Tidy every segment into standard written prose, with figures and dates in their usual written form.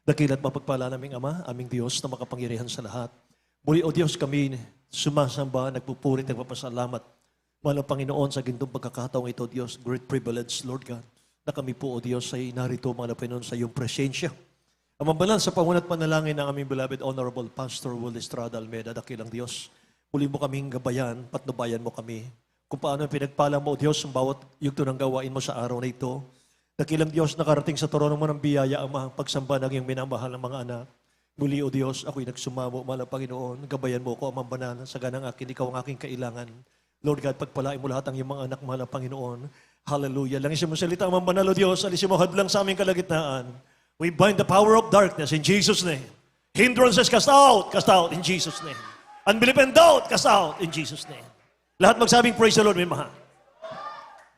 Dakila't mapagpala naming Ama, aming Diyos na makapangyarihan sa lahat. Muli, O Diyos, kami sumasamba, nagpupuri, nagpapasalamat. Mahal na Panginoon, sa gintong pagkakataong ito, Diyos, great privilege, Lord God, na kami po, O Diyos, ay narito, mga Panginoon, sa iyong presensya. Amang banal sa pangunat panalangin ng aming beloved Honorable Pastor Will Estrada Almeida, dakilang Diyos, muli mo kaming gabayan, patnubayan mo kami, kung paano pinagpala mo, O Diyos, ang bawat yugto ng gawain mo sa araw na ito. Dakilang Diyos, nakarating sa trono mo ng biyaya, Ama, pagsamba ng iyong minamahal ng mga anak. Muli, O Diyos, ako'y nagsumamo, mahal na Panginoon, gabayan mo ko, Amang banal, sa ganang akin, ikaw ang aking kailangan. Lord God, pagpalain mo lahat ang iyong mga anak, mahal na Panginoon. Hallelujah. Langisin mo salita, Amang banal, O Diyos, alisin mo hadlang sa aming kalagitnaan. We bind the power of darkness in Jesus' name. Hindrances, cast out in Jesus' name. Unbelief and doubt, cast out in Jesus' name. Lahat magsabing, praise the Lord, may mahal.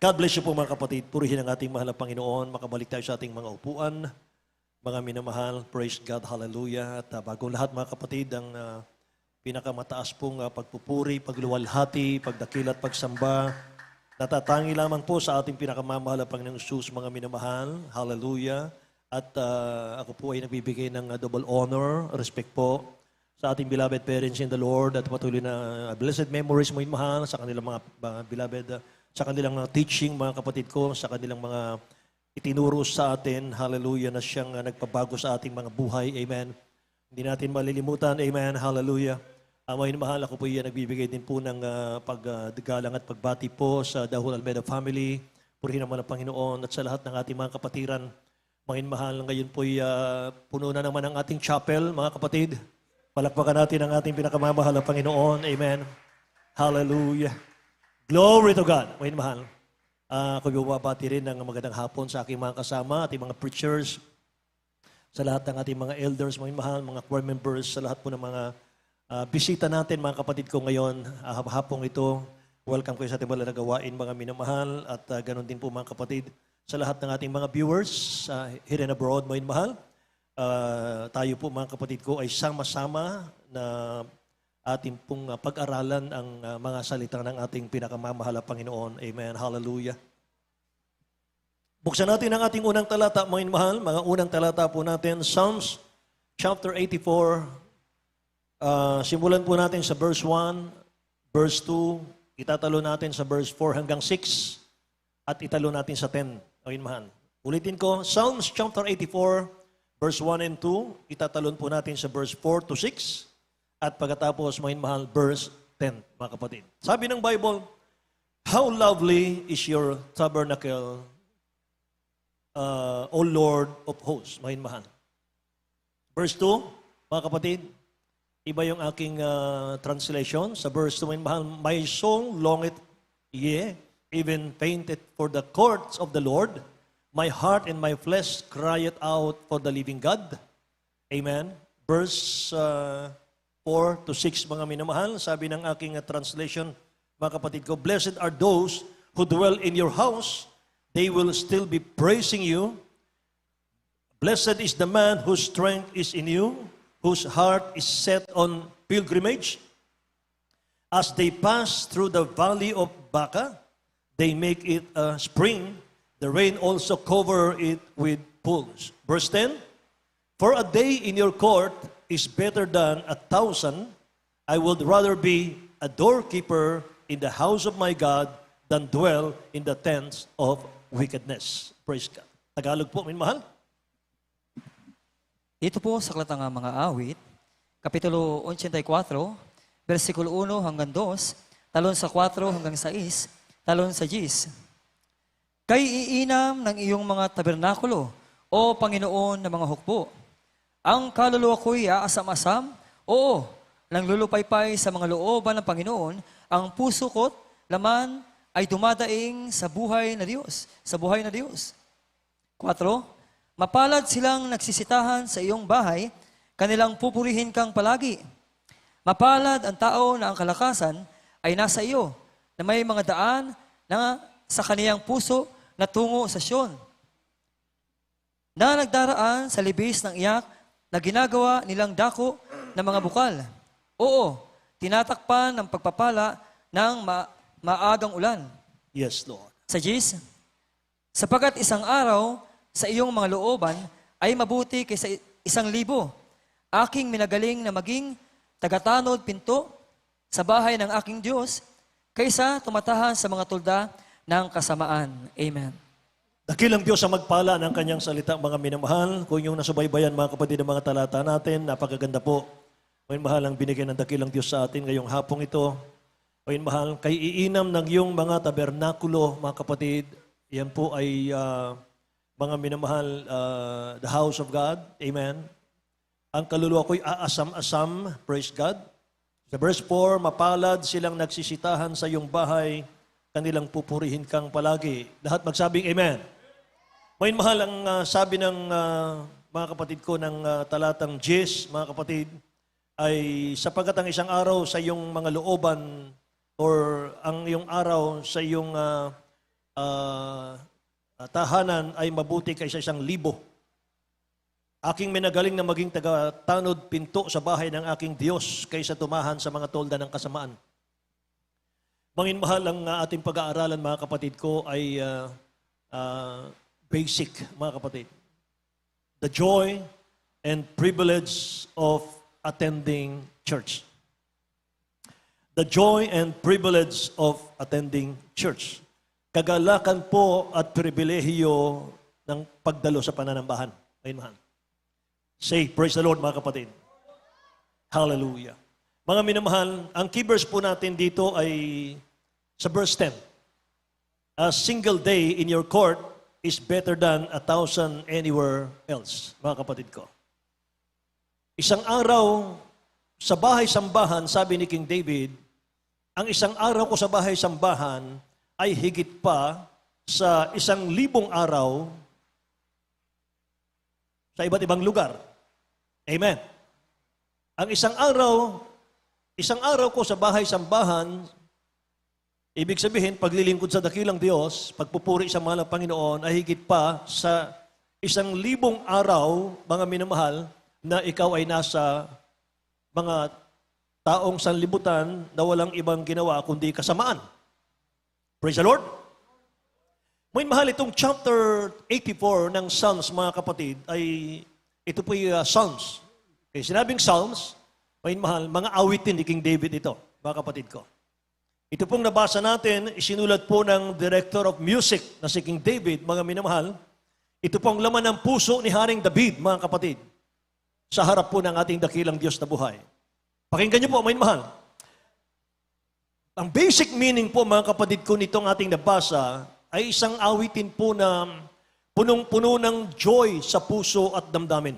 God bless you po mga kapatid. Purihin ang ating mahal na Panginoon. Makabalik tayo sa ating mga upuan. Mga minamahal, praise God, hallelujah. At bagong lahat mga kapatid, ang pinakamataas pong pagpupuri, pagluwalhati, pagdakilat, pagsamba, natatangi lamang po sa ating pinakamamahal na Panginoong Jesus, mga minamahal. Hallelujah. At ako po ay nagbibigay ng double honor, respect po sa ating beloved parents in the Lord at patuloy na blessed memories mo mahal sa kanilang mga beloved, sa kanilang mga teaching, mga kapatid ko, sa kanilang mga itinuro sa atin, hallelujah, na siyang nagpabago sa ating mga buhay, amen. Hindi natin malilimutan, amen, hallelujah. Amayin mahal, ako po yan, nagbibigay din po ng paggalang at pagbati po sa Dahul Almeida family, purihin naman ang Panginoon at sa lahat ng ating mga kapatiran. Amayin mahal, ngayon po puno na naman ang ating chapel, mga kapatid. Palakpakan natin ang ating pinakamamahal na Panginoon, amen, hallelujah. Glory to God. Mahin mahal. Ako bumabati rin ng magandang hapon sa aking mga kasama, ating mga preachers, sa lahat ng ating mga elders, mahin mahal, mga choir members, sa lahat po ng mga bisita natin, mga kapatid ko ngayon, hapong ito. Welcome kayo sa ating mga gawain, mga minamahal, at ganon din po mga kapatid, sa lahat ng ating mga viewers, here and abroad, mahin mahal. Tayo po mga kapatid ko ay sama-sama na ating pong pag-aralan ang mga salita ng ating pinakamamahal na Panginoon. Amen. Hallelujah. Buksan natin ang ating unang talata, mga mahal. Mga unang talata po natin, Psalms chapter 84. Simulan po natin sa verse 1, verse 2. Itatalo natin sa verse 4 hanggang 6. At italo natin sa 10. Mga mahal. Ulitin ko, Psalms chapter 84, verse 1 and 2. Itatalon po natin sa verse 4 to 6. At pagkatapos, mahin mahal, verse 10, mga kapatid. Sabi ng Bible, how lovely is your tabernacle, O Lord of hosts, mahin mahal. Verse 2, mga kapatid, iba yung aking translation. Sa verse 2, mahin mahal, my soul longeth, yea, even fainted for the courts of the Lord. My heart and my flesh crieth out for the living God. Amen. Verse 4 to 6, mga minamahal, sabi ng aking translation, mga kapatid ko, blessed are those who dwell in your house, they will still be praising you. Blessed is the man whose strength is in you, whose heart is set on pilgrimage. As they pass through the valley of Baca, they make it a spring, the rain also cover it with pools. Verse 10, for a day in your court is better than 1,000. I would rather be a doorkeeper in the house of my God than dwell in the tents of wickedness. Praise God. Tagalog po, minmahal. Ito po sa aklat ng mga awit, Kapitulo 84, versikulo 1 hanggang 2, talon sa 4 hanggang 6, talon sa 10. Kay iinam ng iyong mga tabernakulo, O Panginoon ng mga hukbo, ang kaluluwa ko'y aasam-asam, oo, nang lulupaypay sa mga looban ng Panginoon, ang puso ko't laman ay dumadaing sa buhay na Diyos, sa buhay na Diyos. 4, mapalad silang nagsisitahan sa iyong bahay, kanilang pupurihin kang palagi. Mapalad ang tao na ang kalakasan ay nasa iyo, na may mga daan na sa kaniyang puso na tungo sa Sion, na nagdaraan sa libis ng iyak, na ginagawa nilang dako ng mga bukal. Oo, tinatakpan ng pagpapala ng maagang ulan. Yes, Lord. Sa 10, sapagkat isang araw sa iyong mga looban ay mabuti kaysa 1,000. Aking minagaling na maging tagatanod pinto sa bahay ng aking Diyos, kaysa tumatahan sa mga tulda ng kasamaan. Amen. Dakilang Diyos ang magpala ng kanyang salita, mga minamahal. Kung yung nasubaybayan, mga kapatid, ng mga talata natin, napakaganda po. Mga mahal ang binigay ng dakilang Diyos sa atin ngayong hapong ito. Mga mahal, kay iinam ng iyong mga tabernakulo, mga kapatid, yan po ay mga minamahal, the house of God. Amen. Ang kaluluwa ko'y aasam-asam, praise God. Sa verse 4, mapalad silang nagsisitahan sa iyong bahay, kanilang pupurihin kang palagi. Lahat magsabing Amen. May mahal ang sabi ng mga kapatid ko ng talatang 10, mga kapatid, ay sapagkat ang isang araw sa iyong mga looban or ang iyong araw sa iyong tahanan ay mabuti kaysa 1,000. Aking minagaling na maging taga-tanod pinto sa bahay ng aking Diyos kaysa tumahan sa mga tolda ng kasamaan. Mangin mahal ang ating pag-aaralan, mga kapatid ko, ay basic, mga kapatid. The joy and privilege of attending church. The joy and privilege of attending church. Kagalakan po at pribilehiyo ng pagdalo sa pananambahan. Mangin mahal. Say, praise the Lord, mga kapatid. Hallelujah. Mga minamahal, ang key verse po natin dito ay sa verse 10. A single day in your court is better than 1,000 anywhere else, mga kapatid ko. Isang araw sa bahay-sambahan, sabi ni King David, ang isang araw ko sa bahay-sambahan ay higit pa sa 1,000 araw sa iba't ibang lugar. Amen. Ang isang araw ko sa bahay-sambahan, ibig sabihin, paglilingkod sa dakilang Diyos, pagpupuri sa mahal ng Panginoon, ay higit pa sa 1,000 araw, mga minamahal, na ikaw ay nasa mga taong sanlibutan na walang ibang ginawa kundi kasamaan. Praise the Lord. May mahal, itong chapter 84 ng Psalms, mga kapatid, ay ito po yung Psalms. Okay, sinabing Psalms, may mahal, mga awitin ni King David ito, mga kapatid ko. Ito pong nabasa natin, isinulat po ng Director of Music na si King David, mga minamahal. Ito pong laman ng puso ni Haring David, mga kapatid, sa harap po ng ating dakilang Diyos na buhay. Pakinggan niyo po, mga minamahal. Ang basic meaning po, mga kapatid ko, nitong ating nabasa, ay isang awitin po na punong-puno ng joy sa puso at damdamin.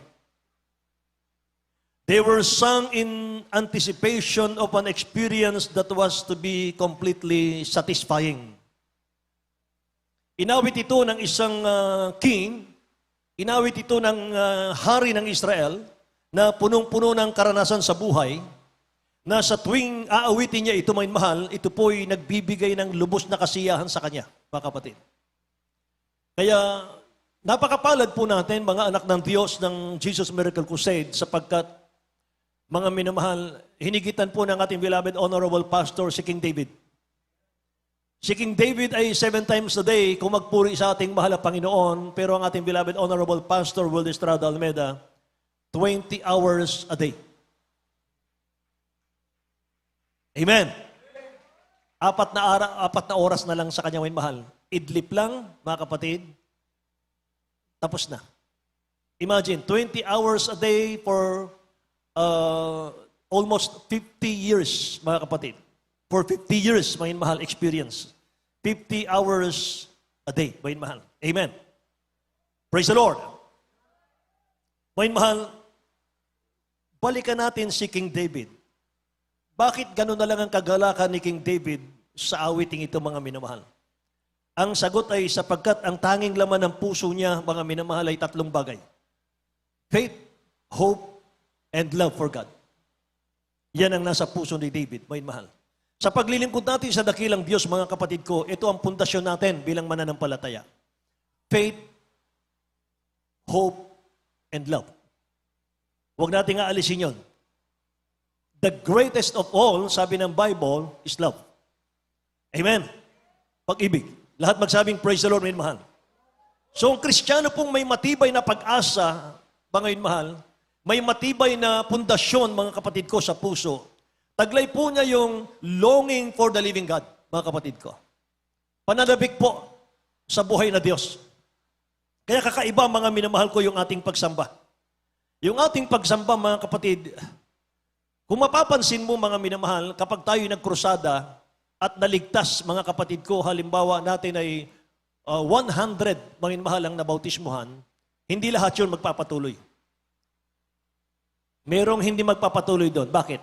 They were sung in anticipation of an experience that was to be completely satisfying. Inawit ito ng isang king, inawit ito ng hari ng Israel na punong-puno ng karanasan sa buhay, na sa tuwing aawitin niya ito, may mahal, ito po'y nagbibigay ng lubos na kasiyahan sa kanya, mga kapatid. Kaya, napakapalad po natin, mga anak ng Diyos ng Jesus Miracle Crusade, sapagkat, mga minamahal, hinigitan po ng ating beloved honorable pastor, si King David. Si King David ay 7 times a day kung magpuri sa ating mahal na Panginoon, pero ang ating beloved honorable pastor, Will Estrada Almeida, 20 hours a day. Amen. 4 na oras na lang sa kanya may mahal. Idlip lang, mga kapatid, tapos na. Imagine, 20 hours a day for almost 50 years, mga kapatid. For 50 years, mga mahal, experience. 50 hours a day, mga mahal. Amen. Praise the Lord. Mga mahal, balikan natin si King David. Bakit gano'n na lang ang kagalakan ni King David sa awiting ito, mga minamahal? Ang sagot ay sapagkat ang tanging laman ng puso niya, mga minamahal, ay 3 bagay. Faith, hope, and love for God. Yan ang nasa puso ni David, may mahal. Sa paglilingkod natin sa dakilang Diyos, mga kapatid ko, ito ang pundasyon natin bilang mananampalataya. Faith, hope, and love. Huwag nating aalisin yon. The greatest of all, sabi ng Bible, is love. Amen. Pag-ibig. Lahat magsabing, praise the Lord, may mahal. So, ang Kristiyano pong may matibay na pag-asa, mga mahal, may matibay na pundasyon, mga kapatid ko, sa puso. Taglay po niya yung longing for the living God, mga kapatid ko. Pananabik po sa buhay na Diyos. Kaya kakaiba, mga minamahal ko, yung ating pagsamba. Yung ating pagsamba, mga kapatid, kung mapapansin mo, mga minamahal, kapag tayo nagkrusada at naligtas, mga kapatid ko, halimbawa natin ay 100, mga minamahal, ang nabautismuhan, hindi lahat yun magpapatuloy. Merong hindi magpapatuloy doon. Bakit?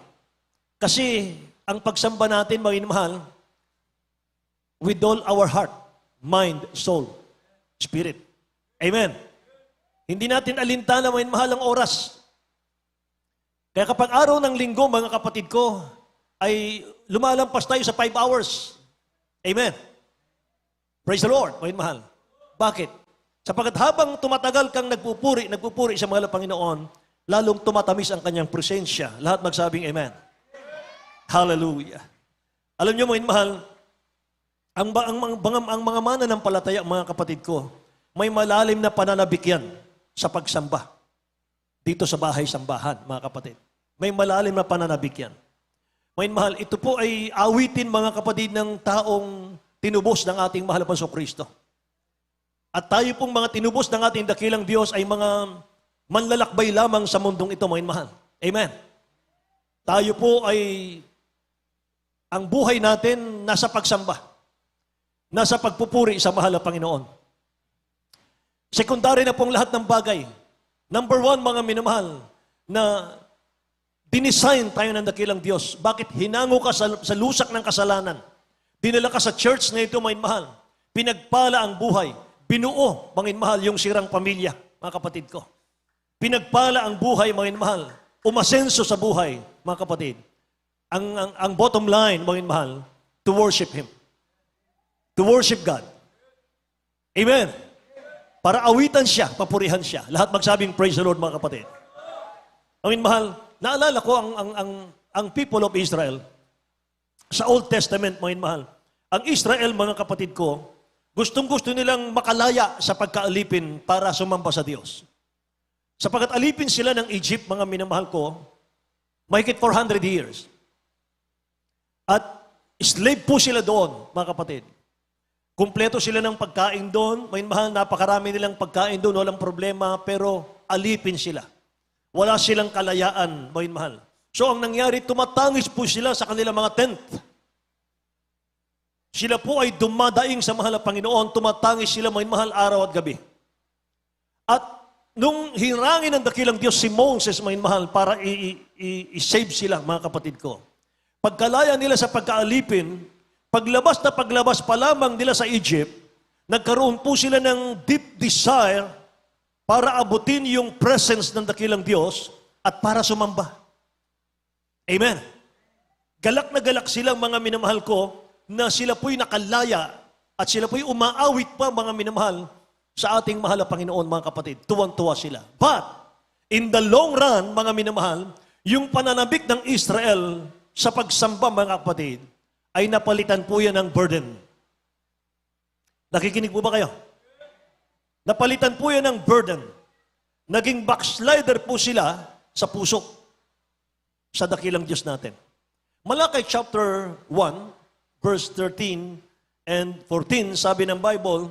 Kasi ang pagsamba natin, mga minamahal, with all our heart, mind, soul, spirit. Amen. Hindi natin alintana, mga minamahal, ang oras. Kaya kapag araw ng linggo, mga kapatid ko, ay lumalampas tayo sa 5 hours. Amen. Praise the Lord, mga minamahal. Bakit? Sapagkat habang tumatagal kang nagpupuri sa mga Panginoon, lalong tumatamis ang kanyang presensya. Lahat magsabing amen. Hallelujah. Alam niyo, mga minamahal, ang mga mananampalataya, mga kapatid ko, may malalim na pananabik yan sa pagsamba. Dito sa bahay-sambahan, mga kapatid. May malalim na pananabik yan. Mga mahal, ito po ay awitin, mga kapatid, ng taong tinubos ng ating mahal na Kristo. At tayo pong mga tinubos ng ating dakilang Diyos ay mga manlalakbay lamang sa mundong ito, mga mahal. Amen. Tayo po ay, ang buhay natin nasa pagsamba. Nasa pagpupuri sa mahal na Panginoon. Sekundary na pong lahat ng bagay. Number 1, mga minamahal, na dinisign tayo ng dakilang Diyos. Bakit? Hinango ka sa lusak ng kasalanan. Dinala ka sa church na ito, mga minamahal. Pinagpala ang buhay. Binuo, mga minamahal, yung sirang pamilya, mga kapatid ko. Pinagpala ang buhay, mga minamahal. Umasenso sa buhay, mga kapatid. Ang bottom line, mga minamahal, to worship Him. To worship God. Amen. Para awitan siya, papurihan siya. Lahat magsabing praise the Lord, mga kapatid. Amin, mahal, naalala ko ang people of Israel sa Old Testament, mga mahal. Ang Israel, mga kapatid ko, gustong-gusto nilang makalaya sa pagkaalipin para sumamba sa Diyos. Sapagkat alipin sila ng Egypt, mga minamahal ko, mahigit 400 years. At slave po sila doon, mga kapatid. Kumpleto sila ng pagkain doon. May mahal, napakarami nilang pagkain doon, walang problema, pero alipin sila. Wala silang kalayaan, may mahal. So ang nangyari, tumatangis po sila sa kanilang mga tent. Sila po ay dumadaing sa mahal na Panginoon, tumatangis sila, may mahal, araw at gabi. At nung hirangin ng dakilang Diyos si Moses, may mahal, para i-save sila, mga kapatid ko. Pagkalaya nila sa pagkaalipin, paglabas na paglabas pa lamang nila sa Egypt, nagkaroon po sila ng deep desire para abutin yung presence ng dakilang Diyos at para sumamba. Amen. Galak na galak silang, mga minamahal ko, na sila po'y nakalaya at sila po'y umaawit pa, mga minamahal, sa ating mahal na Panginoon, mga kapatid. Tuwang-tuwa sila. But, in the long run, mga minamahal, yung pananabik ng Israel sa pagsamba, mga kapatid, ay napalitan po yan ng burden. Nakikinig po ba kayo? Napalitan po yan ng burden. Naging backslider po sila sa puso, sa dakilang Diyos natin. Malakay chapter 1, verse 13 and 14, sabi ng Bible,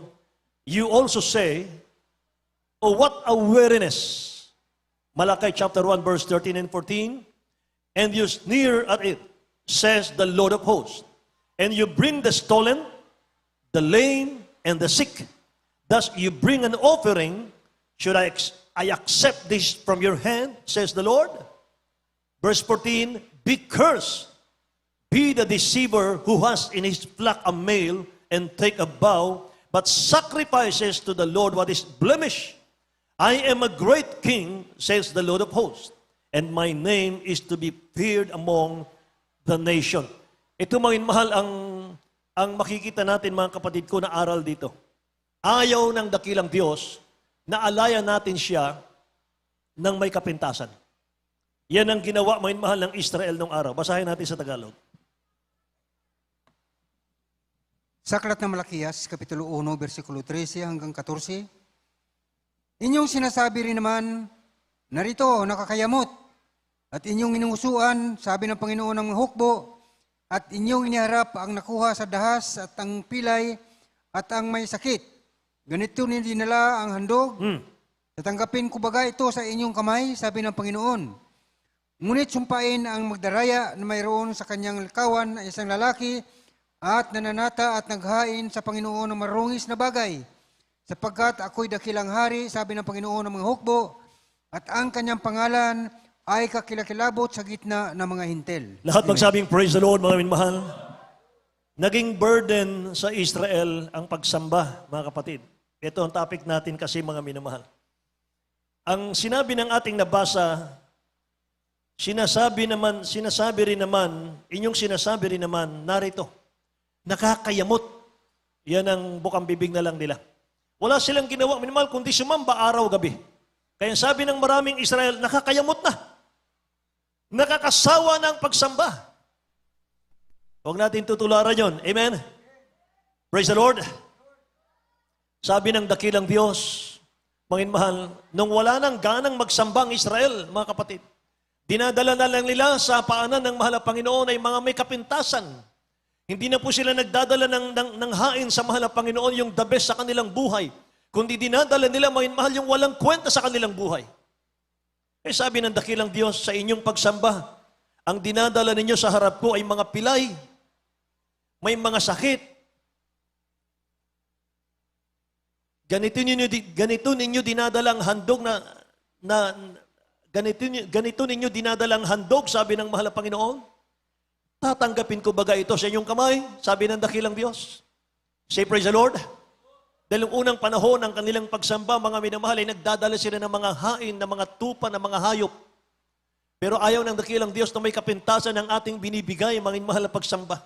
you also say, oh, what a weariness. Malakay chapter 1, verse 13 and 14, and you sneer at it, says the Lord of hosts. And you bring the stolen, the lame, and the sick. Thus you bring an offering. Should I accept this from your hand, says the Lord? Verse 14, be cursed. Be the deceiver who has in his flock a male and take a vow, but sacrifices to the Lord what is blemished. I am a great king, says the Lord of hosts, and my name is to be feared among the nation. Ito, mga mahal, ang makikita natin, mga kapatid ko, na aral dito. Ayaw ng dakilang Diyos na alayan natin siya ng may kapintasan. Yan ang ginawa, mga mahal, ng Israel nung araw. Basahin natin sa Tagalog. Sa Aklat ng Malakias, Kapitulo 1, versikulo 13 hanggang 14, inyong sinasabi rin naman, Narito, nakakayamot. At inyong inuusuan, sabi ng Panginoon ng mga hukbo, at inyong iniharap ang nakuha sa dahas at ang pilay at ang may sakit. Ganito ninyo dinala ang handog. Tatanggapin ko baga ito sa inyong kamay, sabi ng Panginoon. Ngunit sumpain ang magdaraya na mayroon sa kanyang likawan ay isang lalaki at nananata at naghain sa Panginoon ng marungis na bagay. Sapagkat ako'y dakilang hari, sabi ng Panginoon ng mga hukbo, at ang kanyang pangalan ay kakilakilabot sa gitna ng mga hintel. Lahat magsabing, praise the Lord, mga minmahal. Naging burden sa Israel ang pagsamba, mga kapatid. Ito ang topic natin kasi, mga minamahal. Ang sinabi ng ating nabasa, sinasabi rin naman, inyong sinasabi rin naman, narito, nakakayamot. Yan ang bukang bibig na lang nila. Wala silang ginawa, minimal, kundi sumamba araw-gabi. Kaya sabi ng maraming Israel, nakakayamot na. Nakakasawa ng pagsamba. Huwag natin tutularan yon. Amen? Praise the Lord. Sabi ng dakilang Diyos, mga mahal, nung wala nang ganang magsamba ang Israel, mga kapatid, dinadala na lang nila sa paanan ng mahal na Panginoon ay mga may kapintasan. Hindi na po sila nagdadala ng hain sa mahal na Panginoon, yung the best sa kanilang buhay, kundi dinadala nila, mga mahal, yung walang kwenta sa kanilang buhay. Eh sabi ng dakilang Diyos, sa inyong pagsamba, ang dinadala ninyo sa harap ko ay mga pilay, may mga sakit. Ganito ninyo dinadalang handog ganito ninyo dinadalang handog, sabi ng mahal na Panginoon. Tatanggapin ko baga ito sa inyong kamay, sabi ng dakilang Diyos. Say praise the Lord. Dahil yung unang panahon ng kanilang pagsamba, mga minamahal, ay nagdadala sila ng mga hain, ng mga tupa, ng mga hayop. Pero ayaw ng dakilang Diyos na may kapintasan ng ating binibigay, mga minamahal na pagsamba.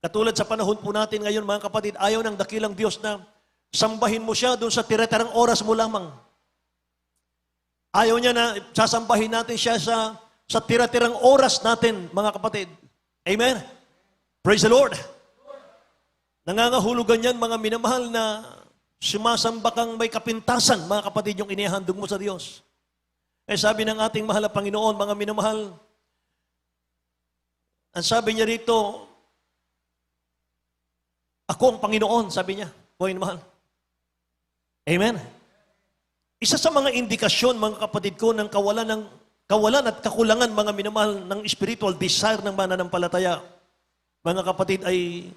Katulad sa panahon po natin ngayon, mga kapatid, ayaw ng dakilang Diyos na sambahin mo siya doon sa tire-tirang oras mo lamang. Ayaw niya na sasambahin natin siya sa tire-tirang oras natin, mga kapatid. Amen? Praise the Lord. Nangangahulugan yan, mga minamahal, na sumasamba kang may kapintasan, mga kapatid, yung inihandog mo sa Diyos. Eh sabi ng ating mahal na Panginoon, mga minamahal, ang sabi niya rito, ako ang Panginoon, sabi niya, mga minamahal. Amen? Isa sa mga indikasyon, mga kapatid ko, ng kawalan at kakulangan, mga minamahal, ng spiritual desire ng mananampalataya, mga kapatid, ay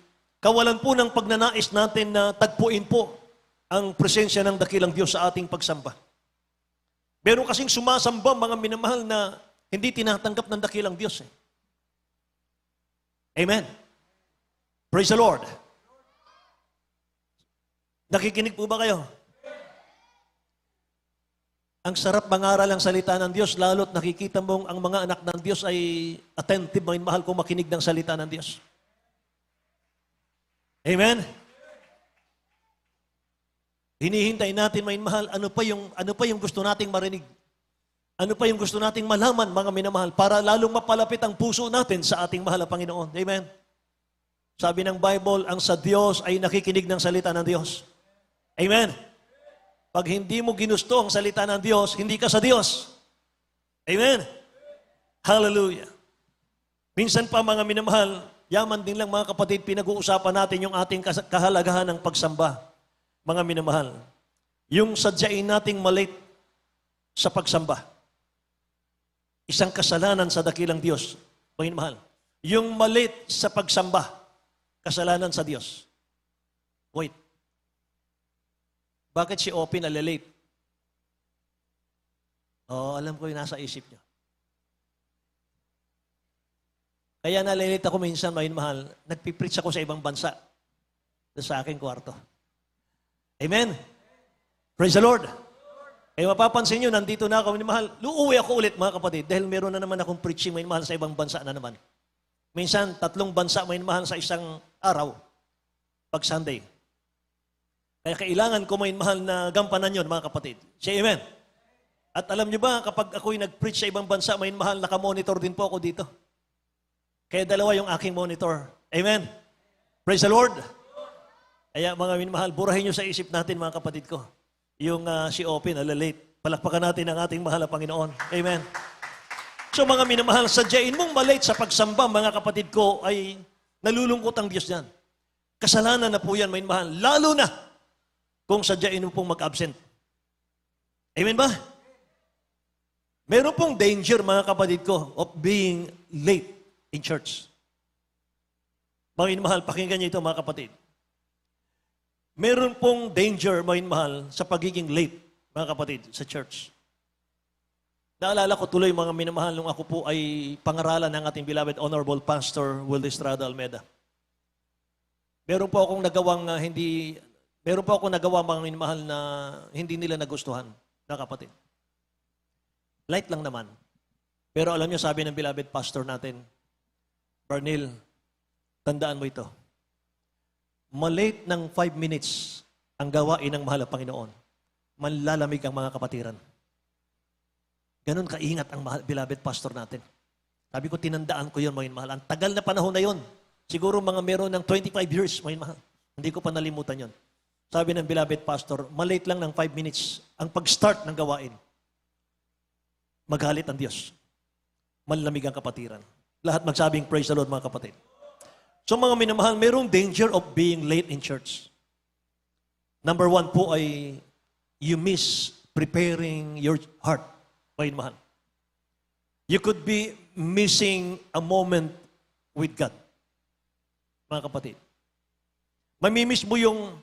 kawalan po ng pagnanais natin na tagpuin po ang presensya ng dakilang Diyos sa ating pagsamba. Meron kasing sumasamba, mga minamahal, na hindi tinatanggap ng dakilang Diyos. Amen. Praise the Lord. Nakikinig po ba kayo? Ang sarap mangaral ang salita ng Diyos, lalo't nakikita mong ang mga anak ng Diyos ay attentive, mga mahal kong makinig ng salita ng Diyos. Amen? Hinihintay natin, mga mahal, ano pa yung gusto nating marinig? Ano pa yung gusto nating malaman, mga minamahal, para lalong mapalapit ang puso natin sa ating mahal na Panginoon. Amen? Sabi ng Bible, ang sa Diyos ay nakikinig ng salita ng Diyos. Amen? Pag hindi mo ginusto ang salita ng Diyos, hindi ka sa Diyos. Amen? Hallelujah. Minsan pa, mga minamahal, yaman din lang, mga kapatid, pinag-uusapan natin yung ating kahalagahan ng pagsamba. Mga minamahal, yung sadyain nating malit sa pagsamba. Isang kasalanan sa dakilang Diyos. Mga minamahal, yung malit sa pagsamba, kasalanan sa Diyos. Wait. Bakit si Opie nalilate? Alam ko yung nasa isip niyo. Kaya nalilate ako minsan, mga mahal, nagpipreach ako sa ibang bansa. Sa aking kwarto. Amen? Praise the Lord. Mapapansin nyo, nandito na ako, mga mahal, luuwi ako ulit, mga kapatid, dahil meron na naman akong preaching, mga mahal, sa ibang bansa na naman. Minsan, 3 bansa, mga mahal, sa isang araw, pag Sunday. Kaya kailangan ko, mga mahal, na gampanan yun, mga kapatid. Say amen. At alam nyo ba, kapag ako'y nag-preach sa ibang bansa, mga mahal, nakamonitor din po ako dito. Kaya 2 yung aking monitor. Amen? Praise the Lord. Kaya mga minamahal, burahin nyo sa isip natin, mga kapatid ko. Yung si Opie, nalalate. Palakpakan natin ang ating mahal na Panginoon. Amen. So mga minamahal, sadyain mong malate sa pagsamba, mga kapatid ko, ay nalulungkot ang Diyos yan. Kasalanan na po yan, mga minamahal. Lalo na kung sadyain mo pong mag-absent. Amen ba? Meron pong danger, mga kapatid ko, of being late in church. Mga minamahal, pakinggan niyo ito, mga kapatid. Meron pong danger, mga minamahal, sa pagiging late, mga kapatid, sa church. Naalala ko tuloy, mga minamahal, nung ako po ay pangaralan ng ating beloved Honorable Pastor Will Estrada Almeda. Meron po akong nagawang mga minamahal na hindi nila nagustuhan, mga kapatid. Light lang naman. Pero alam niyo, sabi ng beloved pastor natin, Barnil, tandaan mo ito. Malate ng 5 minutes ang gawain ng mahal na Panginoon. Manlalamig ang mga kapatiran. Ganon kaingat ang beloved pastor natin. Sabi ko, tinandaan ko yun, mga mahal. Ang tagal na panahon na yun. Siguro mga meron ng 25 years, mga mahal. Hindi ko pa nalimutan yun. Sabi ng beloved pastor, malate lang ng 5 minutes ang pag-start ng gawain. Magalit ang Diyos. Manlamig ang kapatiran. Lahat magsabing praise the Lord, mga kapatid. So mga minamahal, mayroong danger of being late in church. Number 1 po ay you miss preparing your heart. Mga minamahal. You could be missing a moment with God. Mga kapatid. Mamimiss mo yung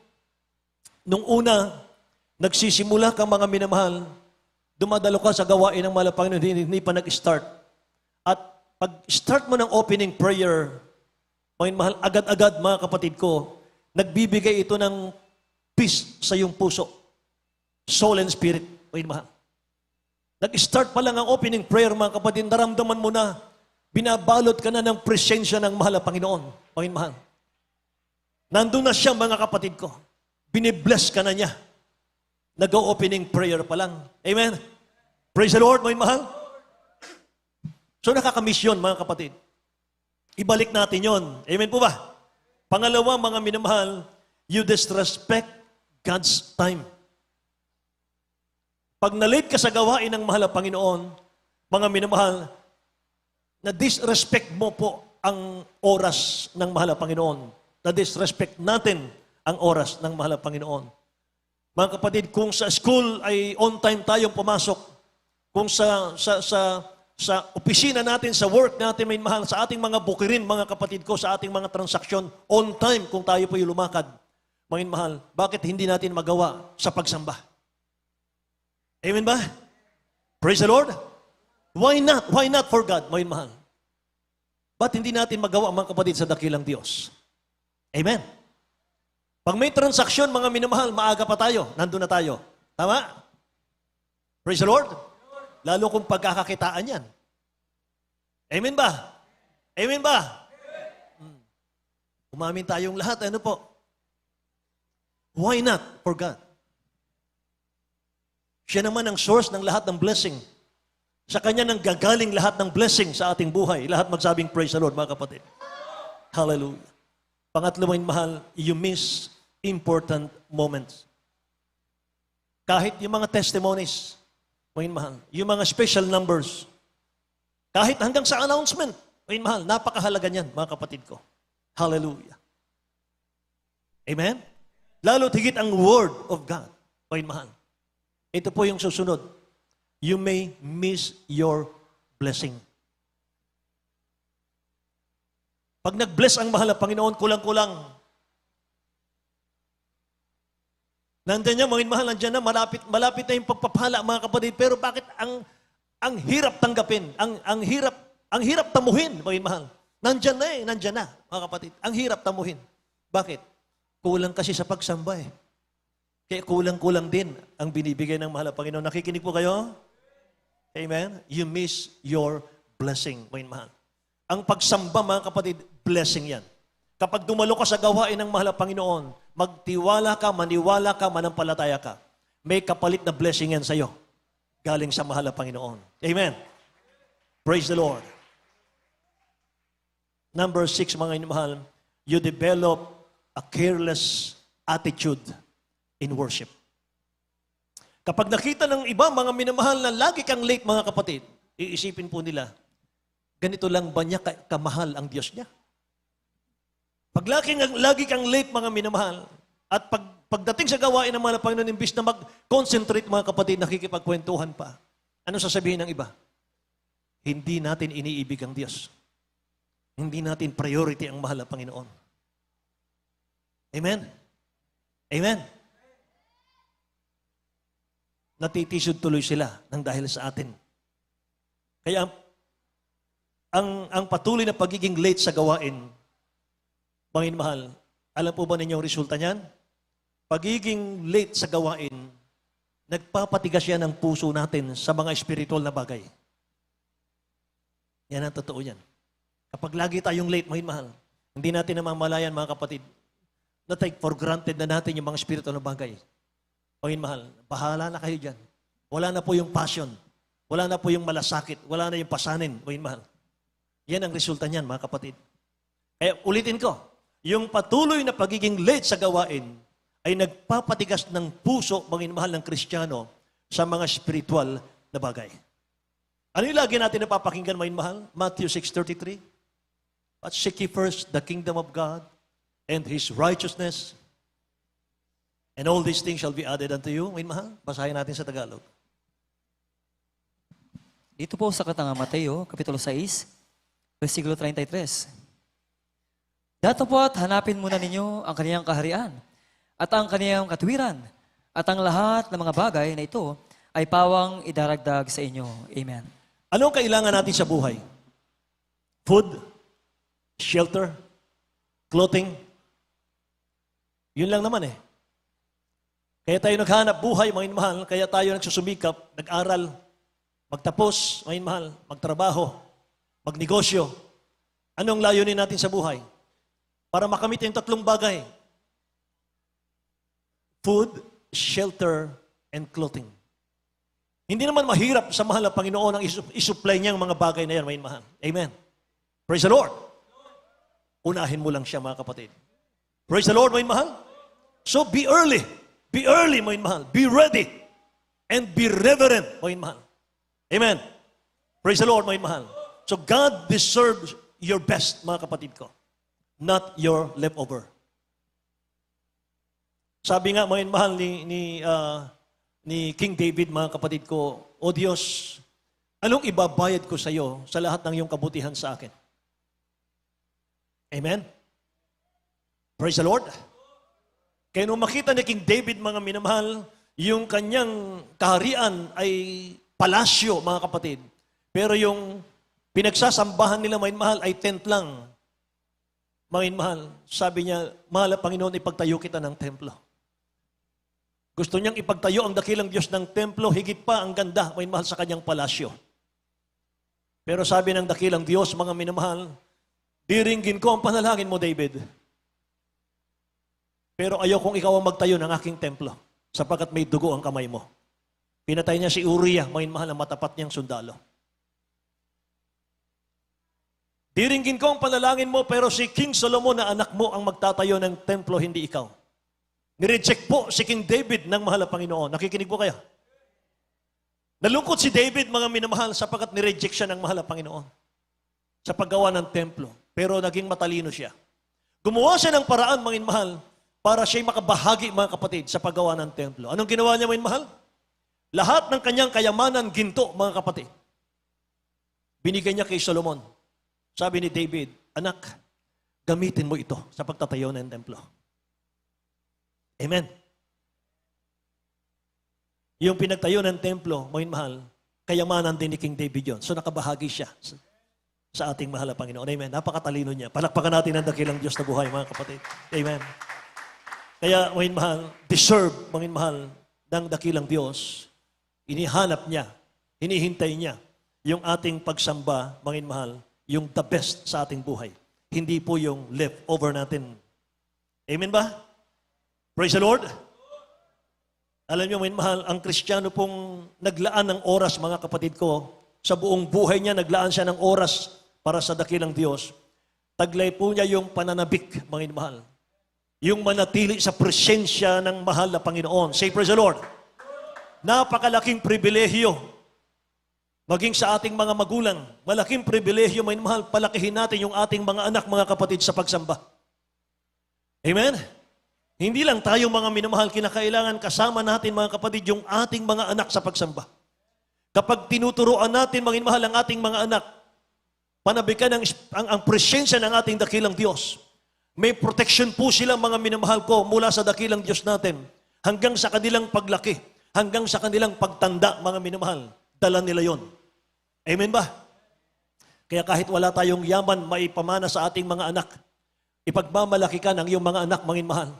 nung una, nagsisimula kang mga minamahal, dumadalo ka sa gawain ng mahal na Panginoon, hindi pa nag-start. At pag-start mo ng opening prayer, mga mahal, agad-agad mga kapatid ko, nagbibigay ito ng peace sa iyong puso, soul and spirit, mga mahal. Nag-start pa lang ang opening prayer, mga kapatid, naramdaman mo na, binabalot ka na ng presensya ng mahal na Panginoon, mga mahal. Nandun na siya, mga kapatid ko. Binibless ka na niya. Nag-opening prayer pa lang. Amen? Praise the Lord, mga mahal. So nakakamiss yun, mga kapatid. Ibalik natin yon. Amen po ba? Pangalawa, mga minamahal, you disrespect God's time. Pag nalate ka sa gawain ng mahal na Panginoon, mga minamahal, na disrespect mo po ang oras ng mahal na Panginoon. Na disrespect natin ang oras ng mahal na Panginoon. Mga kapatid, kung sa school ay on time tayong pumasok, kung sa opisina natin, sa work natin, may mahal, sa ating mga bukirin, mga kapatid ko, sa ating mga transaksyon, on time kung tayo po yung lumakad, mga mahal, bakit hindi natin magawa sa pagsamba? Amen ba? Praise the Lord. Why not? Why not for God, mga mahal? Ba't hindi natin magawa, mga kapatid, sa dakilang Diyos? Amen. Pag may transaksyon, mga minamahal, maaga pa tayo. Nandun na tayo. Tama? Praise the Lord. Lalo kung pagkakakitaan yan. Amen ba? Amen ba? Umamin tayong lahat. Ano po? Why not for God? Siya naman ang source ng lahat ng blessing. Sa Kanya nang gagaling lahat ng blessing sa ating buhay. Lahat magsabing praise the Lord, mga kapatid. Hallelujah. Pangatlo, mga mahal, you miss important moments. Kahit yung mga testimonies, mga mahal, yung mga special numbers, kahit hanggang sa announcement, mga mahal, napakahalaga niyan, mga kapatid ko. Hallelujah. Amen? Lalo tigit ang Word of God, mga mahal. Ito po yung susunod. You may miss your blessing. Pag nag-bless ang mahal na Panginoon, kulang-kulang. Nandiyan niya, mga mahal, nandiyan na, malapit na yung pagpapala, mga kapatid. Pero bakit ang hirap tanggapin? Ang hirap tamuhin, mga mahal. Nandiyan na, mga kapatid. Ang hirap tamuhin. Bakit? Kulang kasi sa pagsamba eh. Kaya kulang-kulang din ang binibigay ng mahal na Panginoon. Nakikinig po kayo? Amen? You miss your blessing, mga mahal. Ang pagsamba, mga kapatid, blessing yan. Kapag dumalo ka sa gawain ng mahal na Panginoon, magtiwala ka, maniwala ka, manampalataya ka. May kapalit na blessing yan sa'yo. Galing sa mahal na Panginoon. Amen? Praise the Lord. Number 6, mga mahal, you develop a careless attitude in worship. Kapag nakita ng iba, mga minamahal na lagi kang late, mga kapatid, iisipin po nila, ganito lang ba niya kamahal ang Diyos niya? Pag lagi kang late, mga minamahal, at pagdating sa gawain ng mga Panginoon, imbis na mag-concentrate, mga kapatid, nakikipagkwentuhan pa, ano sasabihin ng iba? Hindi natin iniibig ang Diyos. Hindi natin priority ang mahal na Panginoon. Amen? Amen? Natitisod tuloy sila ng dahil sa atin. Kaya ang patuloy na pagiging late sa gawain, Panginoon mahal, alam po ba ninyo ang resulta niyan? Pagiging late sa gawain, nagpapatigas yan ng puso natin sa mga spiritual na bagay. Yan ang totoo yan. Kapag lagi tayong late, mahal, hindi natin namamalayan, mga kapatid, na take for granted na natin yung mga spiritual na bagay. Panginoon mahal, bahala na kayo dyan. Wala na po yung passion. Wala na po yung malasakit. Wala na yung pasanin, Panginoon mahal. Yan ang resulta niyan, mga kapatid. Kaya ulitin ko, yung patuloy na pagiging late sa gawain ay nagpapatigas ng puso, Panginoon mahal, ng Kristiyano sa mga spiritual na bagay. Ano yung lagi natin napapakinggan, Panginoon mahal? Matthew 6:33. But seek ye first the kingdom of God and His righteousness, and all these things shall be added unto you. Panginoon mahal, basahin natin sa Tagalog. Dito po sa Katanga Mateo, Kapitulo 6, versikulo 33. Dato po at hanapin muna ninyo ang kaniyang kaharian at ang kaniyang katwiran at ang lahat ng mga bagay na ito ay pawang idaragdag sa inyo. Amen. Ano ang kailangan natin sa buhay? Food, shelter, clothing. Yun lang naman eh. Kaya tayo naghanap buhay, mga mahal, kaya tayo nagsusumikap, nag-aral, magtapos, mga mahal, magtrabaho, magnegosyo. Anong layunin natin sa buhay? Para makamit yung tatlong bagay. Food, shelter, and clothing. Hindi naman mahirap sa mahal na Panginoon ang isupply niyang mga bagay na yan, mga mahal. Amen. Praise the Lord. Unahin mo lang siya, mga kapatid. Praise the Lord, mga mahal. So be early. Be early, mga mahal. Be ready. And be reverent, mga mahal. Amen. Praise the Lord, mga mahal. So God deserves your best, mga kapatid ko. Not your leftover. Sabi nga, mga mahal, ni King David, mga kapatid ko, O Diyos, anong ibabayad ko sa iyo sa lahat ng iyong kabutihan sa akin? Amen? Praise the Lord. Kaya nung makita ni King David, mga minamahal, yung kanyang kaharian ay palasyo, mga kapatid. Pero yung pinagsasambahan nila, mga mahal, ay tent lang. Mga mahal, sabi niya, mahal na Panginoon, ipagtayo kita ng templo. Gusto niyang ipagtayo ang dakilang Diyos ng templo, higit pa ang ganda, mga mahal, sa kanyang palasyo. Pero sabi ng dakilang Diyos, mga minamahal, diringgin ko ang panalangin mo, David. Pero ayaw kong ikaw ang magtayo ng aking templo, sapagkat may dugo ang kamay mo. Pinatay niya si Uriah, mga mahal, ang matapat niyang sundalo. Diringgin ko ang panalangin mo, pero si King Solomon na anak mo ang magtatayo ng templo, hindi ikaw. Nireject po si King David ng mahal na Panginoon. Nakikinig po kaya? Nalungkot si David, mga minamahal, sapagkat nireject siya ng mahal na Panginoon sa paggawa ng templo. Pero naging matalino siya. Gumawa siya ng paraan, mga mahal, para siya'y makabahagi, mga kapatid, sa paggawa ng templo. Anong ginawa niya, mga mahal? Lahat ng kanyang kayamanan, ginto, mga kapatid. Binigay niya kay Solomon. Sabi ni David, anak, gamitin mo ito sa pagtatayo ng templo. Amen. Yung pinagtayo ng templo, mga mahal, kayamanan din ni King David yun. So nakabahagi siya sa ating mahal na Panginoon. Amen. Napakatalino niya. Palakpakan natin ang dakilang Diyos na buhay, mga kapatid. Amen. Kaya, mga mahal, deserve, mga mahal, ng dakilang Diyos. Inihanap niya, hinihintay niya yung ating pagsamba, mga mahal, yung the best sa ating buhay. Hindi po yung leftover natin. Amen ba? Praise the Lord. Alam niyo, mga mahal, ang Kristiyano pong naglaan ng oras, mga kapatid ko, sa buong buhay niya, naglaan siya ng oras para sa dakilang Diyos. Taglay po niya yung pananabik, mga mahal. Yung manatili sa presensya ng mahal na Panginoon. Say, praise the Lord. napakalaking pribilehyo maging sa ating mga magulang. Malaking pribilehyo, may mahal, palakihin natin yung ating mga anak, mga kapatid, sa pagsamba. Amen? Hindi lang tayo mga minamahal, kinakailangan kasama natin mga kapatid yung ating mga anak sa pagsamba. Kapag tinuturuan natin, mga mahal, ang ating mga anak, panabikan ang presensya ng ating dakilang Diyos. May protection po sila mga minamahal ko mula sa dakilang Diyos natin hanggang sa kanilang paglaki, hanggang sa kanilang pagtanda mga minamahal. Dala nila yon. Amen ba? Kaya kahit wala tayong yaman maipamana sa ating mga anak, ipagmamalaki ka ng iyong mga anak mga minamahal.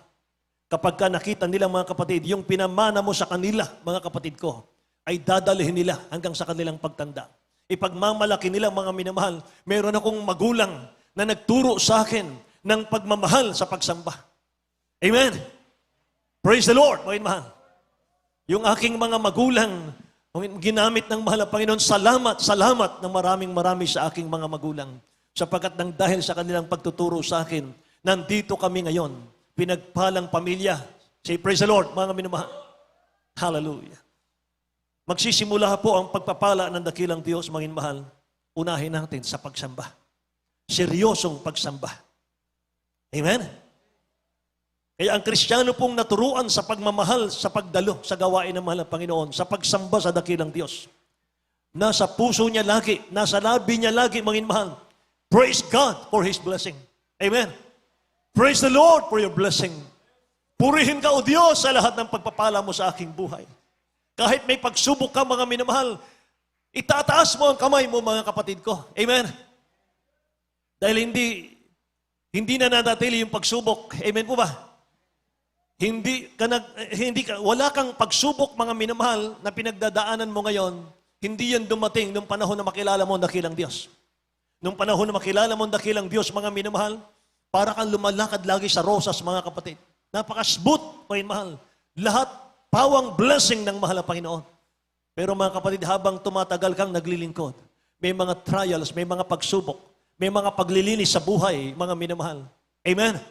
Kapag ka nakita nila mga kapatid, yung pinamana mo sa kanila mga kapatid ko, ay dadalhin nila hanggang sa kanilang pagtanda. Ipagmamalaki nila mga minamahal. Meron akong magulang na nagturo sa akin ng pagmamahal sa pagsamba. Amen? Praise the Lord, mga minamahal. Yung aking mga magulang, ginamit ng mahal na Panginoon, salamat ng marami sa aking mga magulang. Sapagkat nang dahil sa kanilang pagtuturo sa akin, nandito kami ngayon. Pinagpalang pamilya. Say, praise the Lord, mga minamahal. Hallelujah. Magsisimula po ang pagpapala ng dakilang Diyos, mga mahal. Unahin natin sa pagsamba. Seryosong pagsamba. Amen? Kaya ang Kristiyano pong naturuan sa pagmamahal, sa pagdalo, sa gawain ng mahal ng Panginoon, sa pagsamba sa dakilang Diyos. Nasa puso niya lagi, nasa labi niya lagi, mga mahal. Praise God for His blessing. Amen? Praise the Lord for your blessing. Purihin ka, O Diyos, sa lahat ng pagpapala mo sa aking buhay. Kahit may pagsubok ka, mga minamahal, itataas mo ang kamay mo, mga kapatid ko. Amen? Dahil hindi na natatili yung pagsubok. Amen po ba? Wala kang pagsubok, mga minamahal, na pinagdadaanan mo ngayon, hindi yan dumating nung panahon na makilala mo ang dakilang Diyos. Nung panahon na makilala mo ang dakilang Diyos, mga minamahal, para kang lumalakad lagi sa rosas, mga kapatid. Napaka-smooth, mga minamahal. Lahat pawang blessing ng mahal na Panginoon. Pero mga kapatid, habang tumatagal kang naglilingkod, may mga trials, may mga pagsubok, may mga paglilinis sa buhay, mga minamahal. Amen?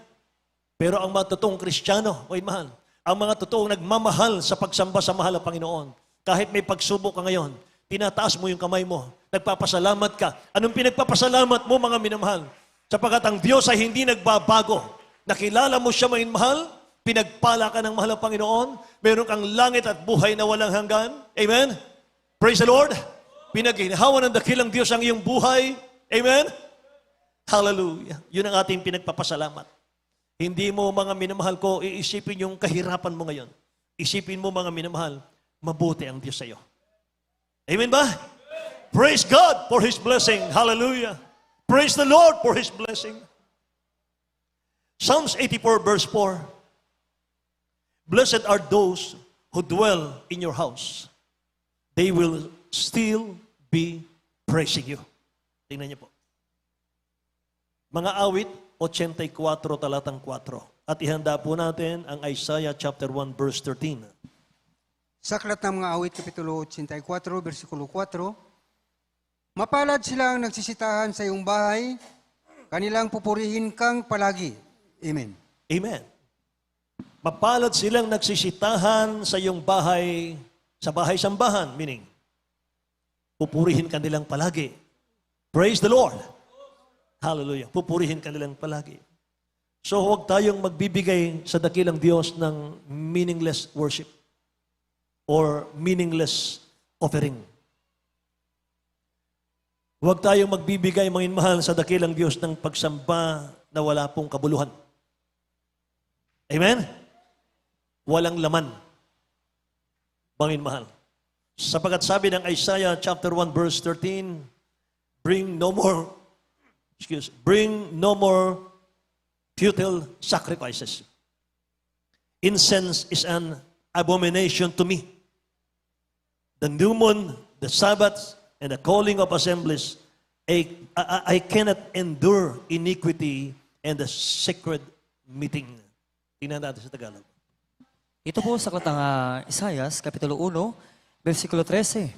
Pero ang mga totoong Kristiyano, mga minamahal, ang mga totoong nagmamahal sa pagsamba sa mahal na Panginoon, kahit may pagsubok ka ngayon, tinataas mo yung kamay mo, nagpapasalamat ka. Anong pinagpapasalamat mo, mga minamahal? Sapagkat ang Diyos ay hindi nagbabago. Nakilala mo siya, mga minamahal, pinagpala ka ng mahal na Panginoon, meron kang langit at buhay na walang hanggan. Amen? Praise the Lord. Pinaghahawa ng dakilang Diyos ang iyong buhay. Amen? Hallelujah. Yun ang ating pinagpapasalamat. Hindi mo, mga minamahal ko, iisipin yung kahirapan mo ngayon. Isipin mo, mga minamahal, mabuti ang Diyos sa iyo. Amen ba? Praise God for His blessing. Hallelujah. Praise the Lord for His blessing. Psalms 84 verse 4. Blessed are those who dwell in your house. They will still be praising you. Tingnan niyo po. Mga awit, 84 talatang 4. At ihanda po natin ang Isaiah chapter 1 verse 13. Sa aklat ng mga awit, Kapitulo 84, versikulo 4, mapalad sila ang nagsisitahan sa iyong bahay, kanilang pupurihin kang palagi. Amen. Amen. Mapalad silang nagsisitahan sa iyong bahay, sa bahay-sambahan, meaning, pupurihin ka nilang palagi. Praise the Lord. Hallelujah. Pupurihin ka nilang palagi. So huwag tayong magbibigay sa dakilang Diyos ng meaningless worship or meaningless offering. Huwag tayong magbibigay, mga mahal, sa dakilang Diyos ng pagsamba na wala pong kabuluhan. Amen? Walang laman. Mga mahal. Sapagat sabi ng Isaiah chapter 1 verse 13, bring no more futile sacrifices. Incense is an abomination to me. The new moon, the Sabbath, and the calling of assemblies, I cannot endure iniquity and the sacred meeting. Tingnan natin sa Tagalog. Ito po sa aklat ng Isaias, Kapitulo 1, versikulo 13.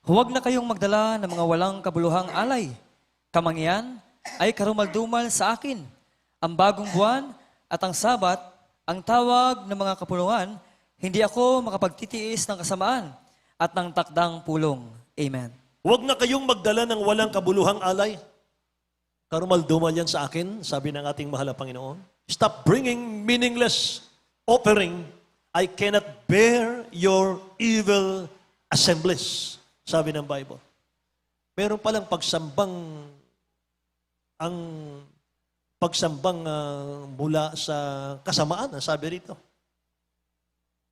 Huwag na kayong magdala ng mga walang kabuluhang alay. Kamangyan ay karumaldumal sa akin. Ang bagong buwan at ang Sabat, ang tawag ng mga kapulungan, Hindi ako makapagtitiis ng kasamaan at ng takdang pulong. Amen. Huwag na kayong magdala ng walang kabuluhang alay. Karumal-dumal yan sa akin, sabi ng ating mahal na Panginoon. Stop bringing meaningless offering. I cannot bear your evil assemblies, sabi ng Bible. Meron palang pagsambang mula sa kasamaan, sabi rito.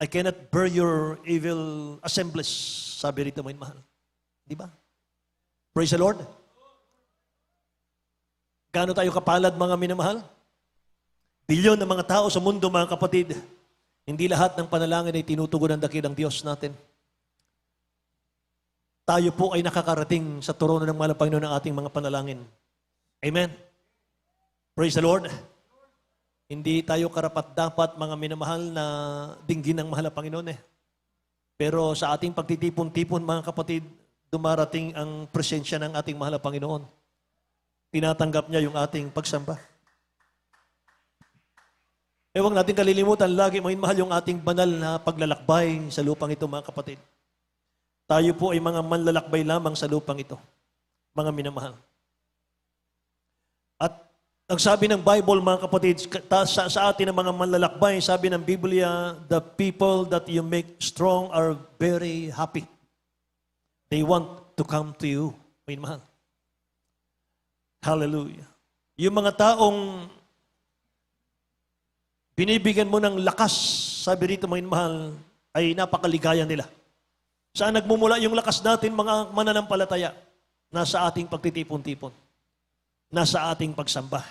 I cannot bear your evil assemblies, sabi rito, mga mahal. Di ba? Praise the Lord. Gaano tayo kapalad, mga minamahal? Bilyon ng mga tao sa mundo, mga kapatid. Hindi lahat ng panalangin ay tinutugon ng dakilang Diyos natin. Tayo po ay nakakarating sa trono ng mahal na Panginoon ng ating mga panalangin. Amen. Praise the Lord. Hindi tayo karapat-dapat, mga minamahal, na dinggin ng mahal na Panginoon. Pero sa ating pagtitipon-tipon, mga kapatid, dumarating ang presensya ng ating mahal na Panginoon. Tinatanggap niya yung ating pagsamba. Huwag natin kalilimutan, lagi mga mahal, yung ating banal na paglalakbay sa lupang ito, mga kapatid. Tayo po ay mga manlalakbay lamang sa lupang ito, mga minamahal. At ang sabi ng Bible, mga kapatid, sa atin ng mga manlalakbay, sabi ng Biblia, the people that you make strong are very happy. They want to come to you, mga minamahal. Hallelujah. Yung mga taong binibigyan mo ng lakas, sabi rito, mga mahal, ay napakaligaya nila. Saan nagmumula yung lakas natin, mga mananampalataya? Nasa ating pagtitipon-tipon. Nasa ating pagsamba.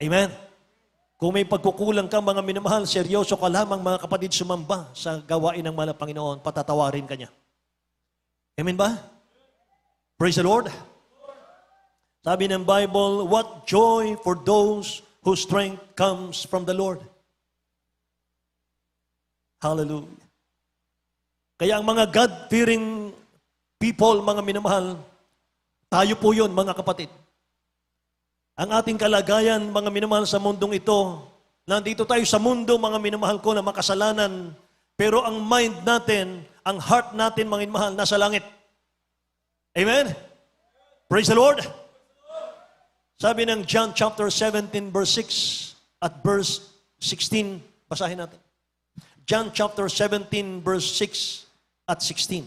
Amen? Kung may pagkukulang ka, mga minamahal, seryoso ka lamang, mga kapatid, sumamba sa gawain ng mahal na Panginoon, patatawarin ka niya. Amen ba? Praise the Lord. Sabi ng Bible, what joy for those whose strength comes from the Lord. Hallelujah. Kaya ang mga God-fearing people, mga minamahal, tayo po yun, mga kapatid. Ang ating kalagayan, mga minamahal, sa mundong ito, nandito tayo sa mundo, mga minamahal ko, na makasalanan, pero ang mind natin, ang heart natin, mga minamahal, nasa langit. Amen? Praise the Lord. Sabi ng John chapter 17 verse 6 at verse 16, basahin natin. John chapter 17 verse 6 at 16.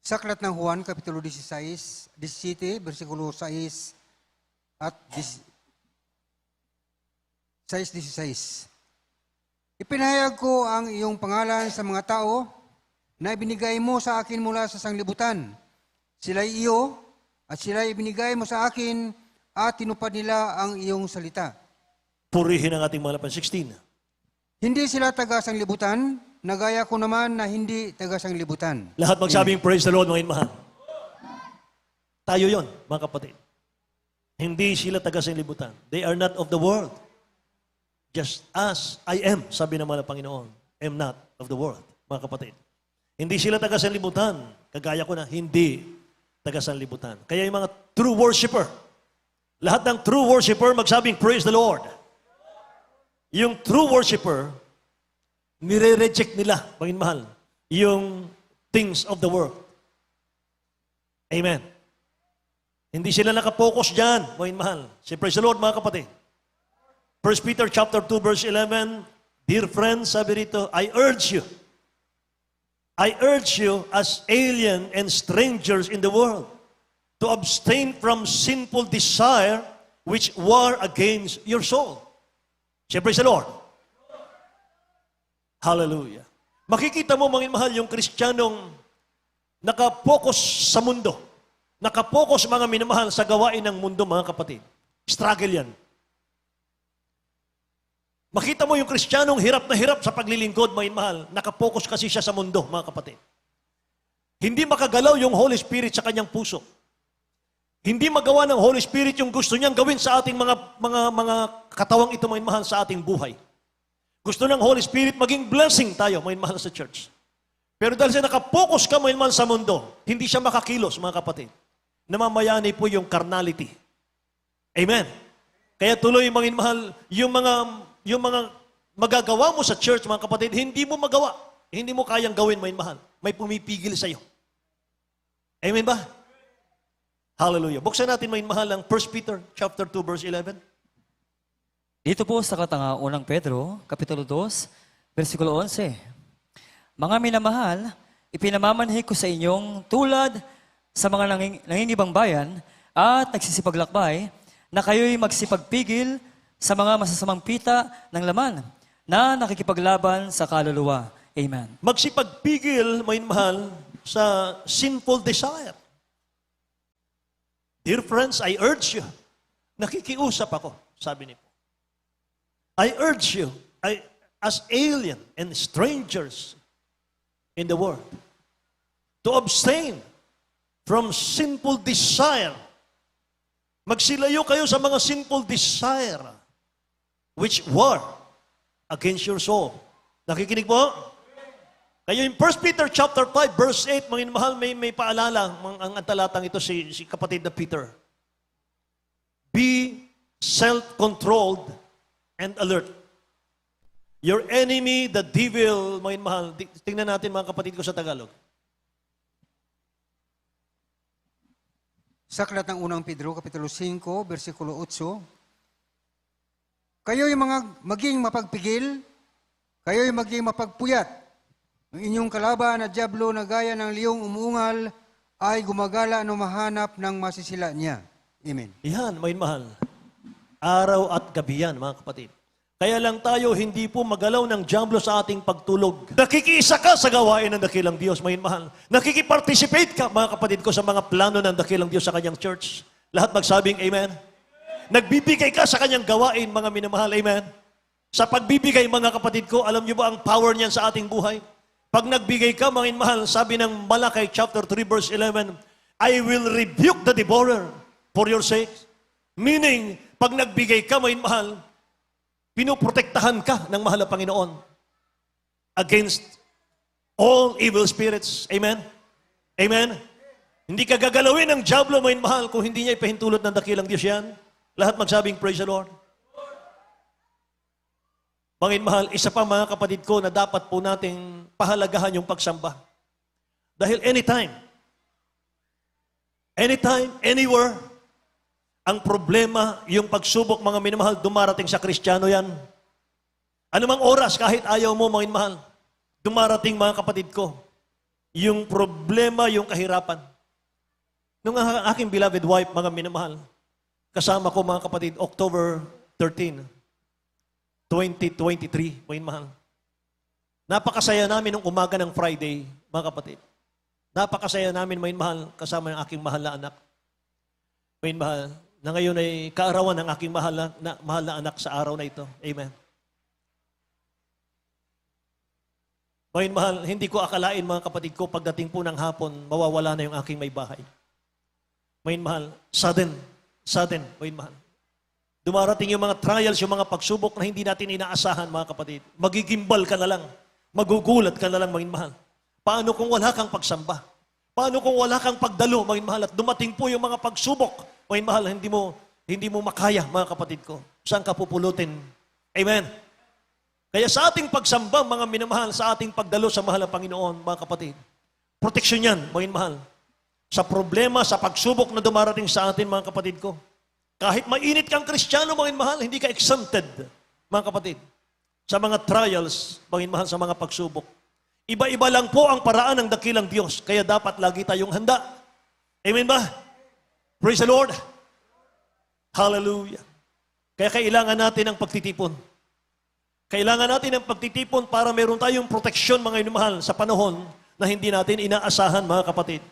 Sa aklat ng Juan, Kapitulo 17, versikulo 6 at 6:16. Ipinahayag ko ang iyong pangalan sa mga tao na ibinigay mo sa akin mula sa sanglibutan. Sila'y iyo at sila'y ibinigay mo sa akin at tinupad nila ang iyong salita. Purihin ang ating mga 16. Hindi sila taga-sanglibutan, nagaya ko naman na hindi taga-sanglibutan. Lahat magsabing praise the Lord, mga mahal. Tayo yon, mga kapatid. Hindi sila taga-sanglibutan. They are not of the world. Just as I am, sabi ng mga Panginoon, am not of the world, mga kapatid. Hindi sila taga-sanglibutan. Kagaya ko na, hindi taga-sanglibutan. Kaya yung mga true worshiper, lahat ng true worshiper magsabing praise the Lord. Yung true worshiper, nire-reject nila, mga mahal, yung things of the world. Amen. Hindi sila nakapokus dyan, mga mahal. Say praise the Lord, mga kapatid. 1 Peter chapter 2 verse 11, dear friends, sabi rito, I urge you as alien and strangers in the world to abstain from sinful desire which war against your soul. Say, praise the Lord. Hallelujah. Makikita mo, mga mahal, yung Kristiyanong nakapokus sa mundo. Nakapokus, mga minamahal, sa gawain ng mundo, mga kapatid. Struggle yan. Makita mo yung Kristiyanong hirap na hirap sa paglilingkod, mga mahal. Nakapokus kasi siya sa mundo, mga kapatid. Hindi makagalaw yung Holy Spirit sa kanyang puso. Hindi magawa ng Holy Spirit yung gusto niyang gawin sa ating mga katawang ito, mga mahal, sa ating buhay. Gusto ng Holy Spirit maging blessing tayo, mga mahal, sa church. Pero dahil siya nakapokus ka, mga mahal, sa mundo, hindi siya makakilos, mga kapatid. Namamayani po yung carnality. Amen. Kaya tuloy, mga mahal, yung mga magagawa mo sa church, mga kapatid, hindi mo magawa. Hindi mo kayang gawin, may mahal. May pumipigil sa iyo. Amen ba? Hallelujah. Buksan natin, may mahal, ang 1 Peter chapter 2, verse 11. Dito po sa unang Pedro, Kapitulo 2, versikulo 11. Mga minamahal, ipinamamanhik ko sa inyong tulad sa mga nangingibang bayan at nagsisipaglakbay na kayo'y magsipagpigil sa mga masasamang pita ng laman na nakikipaglaban sa kaluluwa. Amen. Magsipagpigil, may mahal, sa sinful desire. Dear friends, I urge you. Nakikiusap ako, sabi ni Paul. I urge you, as alien and strangers in the world, to abstain from sinful desire. Magsilayo kayo sa mga sinful desire which war against your soul. Nakikinig po? Kayo in 1 Peter chapter 5 verse 8, mga mahal, may paalala ang talatang ito si kapatid na Peter. Be self-controlled and alert. Your enemy, the devil, mga mahal, tingnan natin mga kapatid ko sa Tagalog. Sa aklat ng unang Pedro, Kapitulo 5, versikulo 8, kayo'y maging mapagpigil, kayo'y maging mapagpuyat. Ang inyong kalaban na dyablo na gaya ng liyong umuungal ay gumagala na mahanap ng masisila niya. Amen. Yan, may mahal. Araw at gabi yan, mga kapatid. Kaya lang tayo hindi po magalaw ng dyablo sa ating pagtulog. Nakikiisa ka sa gawain ng dakilang Diyos, may mahal. Nakikiparticipate ka, mga kapatid ko, sa mga plano ng dakilang Diyos sa kanyang church. Lahat magsabing amen. Nagbibigay ka sa kanyang gawain, mga minamahal, amen. Sa pagbibigay, mga kapatid ko, alam niyo ba ang power niyan sa ating buhay? Pag nagbigay ka, mga minamahal, sabi ng Malakay chapter 3, verse 11, I will rebuke the devourer for your sake. Meaning, pag nagbigay ka, mga minamahal, pinoprotektahan ka ng mahal na Panginoon against all evil spirits. Amen? Amen? Hindi ka gagalawin ng dyablo, may mahal, kung hindi niya ipahintulot ng dakilang Diyos yan. Lahat magsabing, praise the Lord. Mga mahal, isa pa mga kapatid ko na dapat po nating pahalagahan yung pagsamba. Dahil anytime, anywhere, ang problema, yung pagsubok, mga minamahal, dumarating sa Kristiyano yan. Anumang oras, kahit ayaw mo, mga minamahal, dumarating, mga kapatid ko, yung problema, yung kahirapan. Nung aking beloved wife, mga minamahal, kasama ko, mga kapatid, October 13, 2023, mga minamahal. Napakasaya namin nung umaga ng Friday, mga kapatid. Napakasaya namin, mga minamahal, kasama ng aking mahal na anak. Mga minamahal, na ngayon ay kaarawan ng aking mahal na anak sa araw na ito. Amen. Mga mahal, hindi ko akalain, mga kapatid ko, pagdating po ng hapon, mawawala na yung aking may bahay. Mga mahal, sudden, mga mahal. Dumarating yung mga trials, yung mga pagsubok na hindi natin inaasahan, mga kapatid. Magigimbal ka na lang. Magugulat ka na lang, mga mahal. Paano kung wala kang pagsamba? Paano kung wala kang pagdalo, mga mahal, at dumating po yung mga pagsubok, mga mahal, hindi mo makaya, mga kapatid ko. Saan ka pupulutin? Amen. Kaya sa ating pagsamba, mga minamahal, sa ating pagdalo sa mahal na Panginoon, mga kapatid, proteksyon yan, mga mahal. Sa problema, sa pagsubok na dumarating sa atin, mga kapatid ko. Kahit mainit kang Kristiyano, mga mahal, hindi ka exempted, mga kapatid. Sa mga trials, mga mahal, sa mga pagsubok. Iba-iba lang po ang paraan ng dakilang Diyos, kaya dapat lagi tayong handa. Amen ba? Praise the Lord. Hallelujah. Kaya kailangan natin ng pagtitipon. Kailangan natin ng pagtitipon para meron tayong proteksyon, mga inumahal, sa panahon na hindi natin inaasahan, mga kapatid.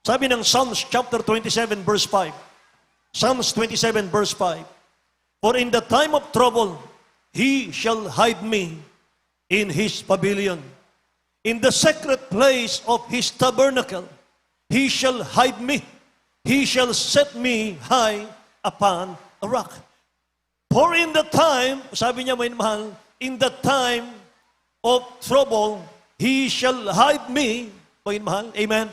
Sabi ng Psalms chapter 27 verse 5. Psalms 27 verse 5. For in the time of trouble, He shall hide me in His pavilion. In the secret place of His tabernacle, He shall hide me. He shall set me high upon a rock. For in the time, sabi niya, may mahal, in the time of trouble, He shall hide me. May mahal, amen.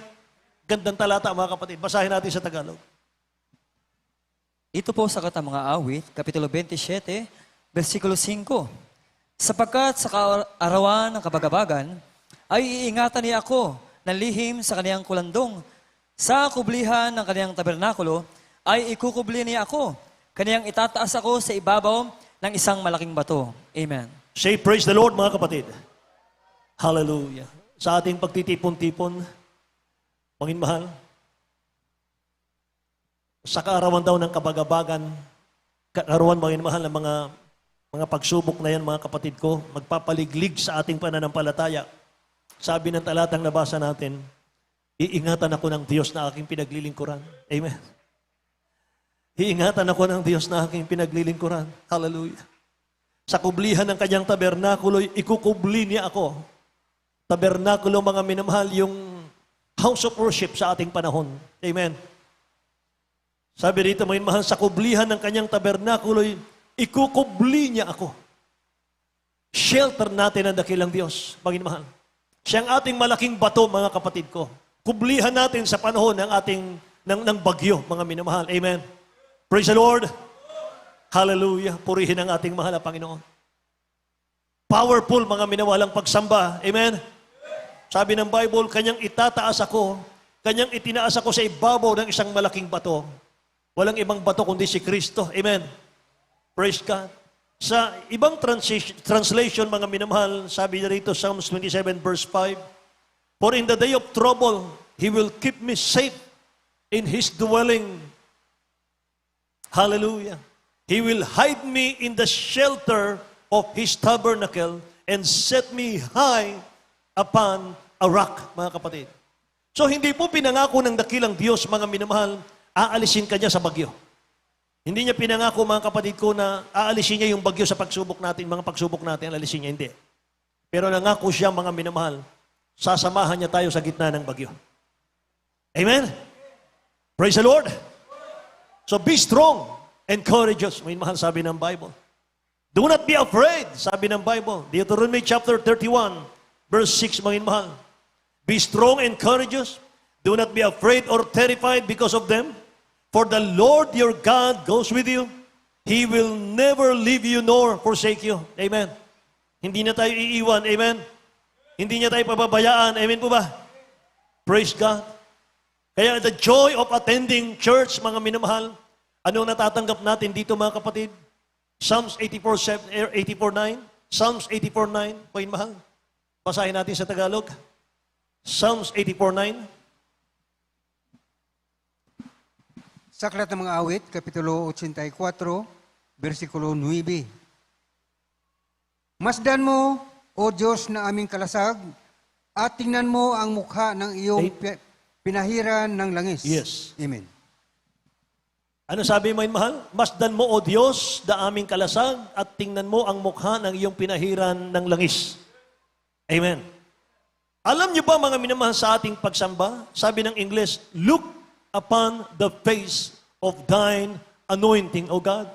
Gandang talata, mga kapatid. Basahin natin sa Tagalog. Ito po sa mga awit, Kapitulo 27, versikulo 5. Sapagkat sa kaarawan ng kabagabagan, ay iingatan niya ako ng lihim sa kaniyang kulandong. Sa kublihan ng kaniyang tabernakulo, ay ikukubli niya ako. Kaniyang itataas ako sa ibabaw ng isang malaking bato. Amen. Say praise the Lord, mga kapatid. Hallelujah. Sa ating pagtitipon-tipon, Panginoon mahal, sa kaarawan daw ng kabagabagan, kaarawan, Panginoon mahal, ng mga pagsubok na yan, mga kapatid ko, magpapaliglig sa ating pananampalataya. Sabi ng talatang nabasa natin, iingatan ako ng Diyos na aking pinaglilingkuran. Amen. Iingatan ako ng Diyos na aking pinaglilingkuran. Hallelujah. Sa kublihan ng kanyang tabernakulo, ikukubli niya ako. Tabernakulo, mga minamahal, yung house of worship sa ating panahon. Amen. Sabi rito, mga minamahal, sa kublihan ng kanyang tabernakulo, ikukubli niya ako. Shelter natin ang dakilang Diyos, mga minamahal. Siyang ating malaking bato, mga kapatid ko. Kublihan natin sa panahon ng bagyo, mga minamahal. Amen. Praise the Lord. Hallelujah. Purihin ang ating mahal na Panginoon. Powerful, mga minawalang pagsamba. Amen. Sabi ng Bible, kanyang itataas ako, kanyang itinaas ako sa ibabaw ng isang malaking bato. Walang ibang bato kundi si Kristo. Amen. Praise God. Sa ibang translation, mga minamahal, sabi na rito, Psalms 27 verse 5, for in the day of trouble, He will keep me safe in His dwelling. Hallelujah. He will hide me in the shelter of His tabernacle and set me high upon a rock, mga kapatid. So, hindi po pinangako ng dakilang Diyos, mga minamahal, aalisin ka niya sa bagyo. Hindi niya pinangako, mga kapatid ko, na aalisin niya yung bagyo sa pagsubok natin, mga pagsubok natin, aalisin niya, hindi. Pero nangako siya, mga minamahal, sasamahan niya tayo sa gitna ng bagyo. Amen? Praise the Lord! So be strong and courageous, may mahal sabi ng Bible. Do not be afraid, sabi ng Bible. Deuteronomy chapter 31, verse 6, mga mahal. Be strong and courageous. Do not be afraid or terrified because of them. For the Lord your God goes with you. He will never leave you nor forsake you. Amen. Hindi na tayo iiwan. Amen. Hindi niya tayo pababayaan. Amen po ba? Praise God. Kaya the joy of attending church, mga minamahal, anong natatanggap natin dito, mga kapatid? Psalms 84:9. Psalms 84:9. Panginoon mahal. Basahin natin sa Tagalog. Psalms 84:9. Sa Aklat ng mga Awit, Kapitulo 84, versikulo 9. Masdan mo, O Diyos na aming kalasag, at tingnan mo ang mukha ng iyong pinahiran ng langis. Yes. Amen. Ano sabi mo, mahal? Masdan mo, O Diyos, na aming kalasag, at tingnan mo ang mukha ng iyong pinahiran ng langis. Amen. Alam niyo ba, mga minamahal, sa ating pagsamba, sabi ng English, look upon the face of thine anointing, O God.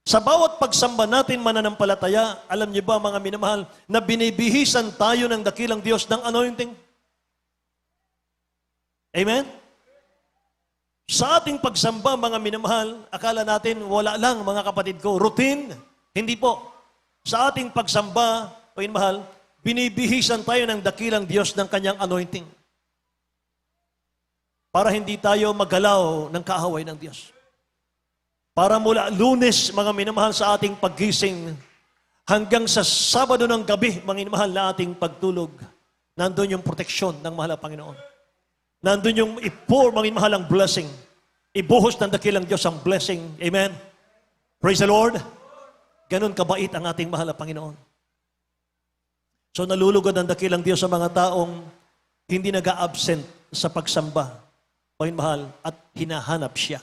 Sa bawat pagsamba natin mananampalataya, alam niyo ba, mga minamahal, na binibihisan tayo ng dakilang Diyos ng anointing? Amen? Sa ating pagsamba, mga minamahal, akala natin wala lang, mga kapatid ko, routine. Hindi po. Sa ating pagsamba, mga minamahal, binibihisan tayo ng dakilang Diyos ng kanyang anointing. Para hindi tayo magalaw ng kaaway ng Diyos. Para mula Lunes, mga minamahal, sa ating paggising, hanggang sa Sabado ng gabi, mga minamahal, na ating pagtulog, nandun yung proteksyon ng mahal na Panginoon. Nandun yung i-pour, mga minamahal, ang blessing. Ibuhos ng dakilang Diyos ang blessing. Amen? Praise the Lord. Ganun kabait ang ating mahal na Panginoon. So nalulugod ang dakilang Diyos sa mga taong hindi nag-a-absent sa pagsamba, Panginoon mahal, at hinahanap siya.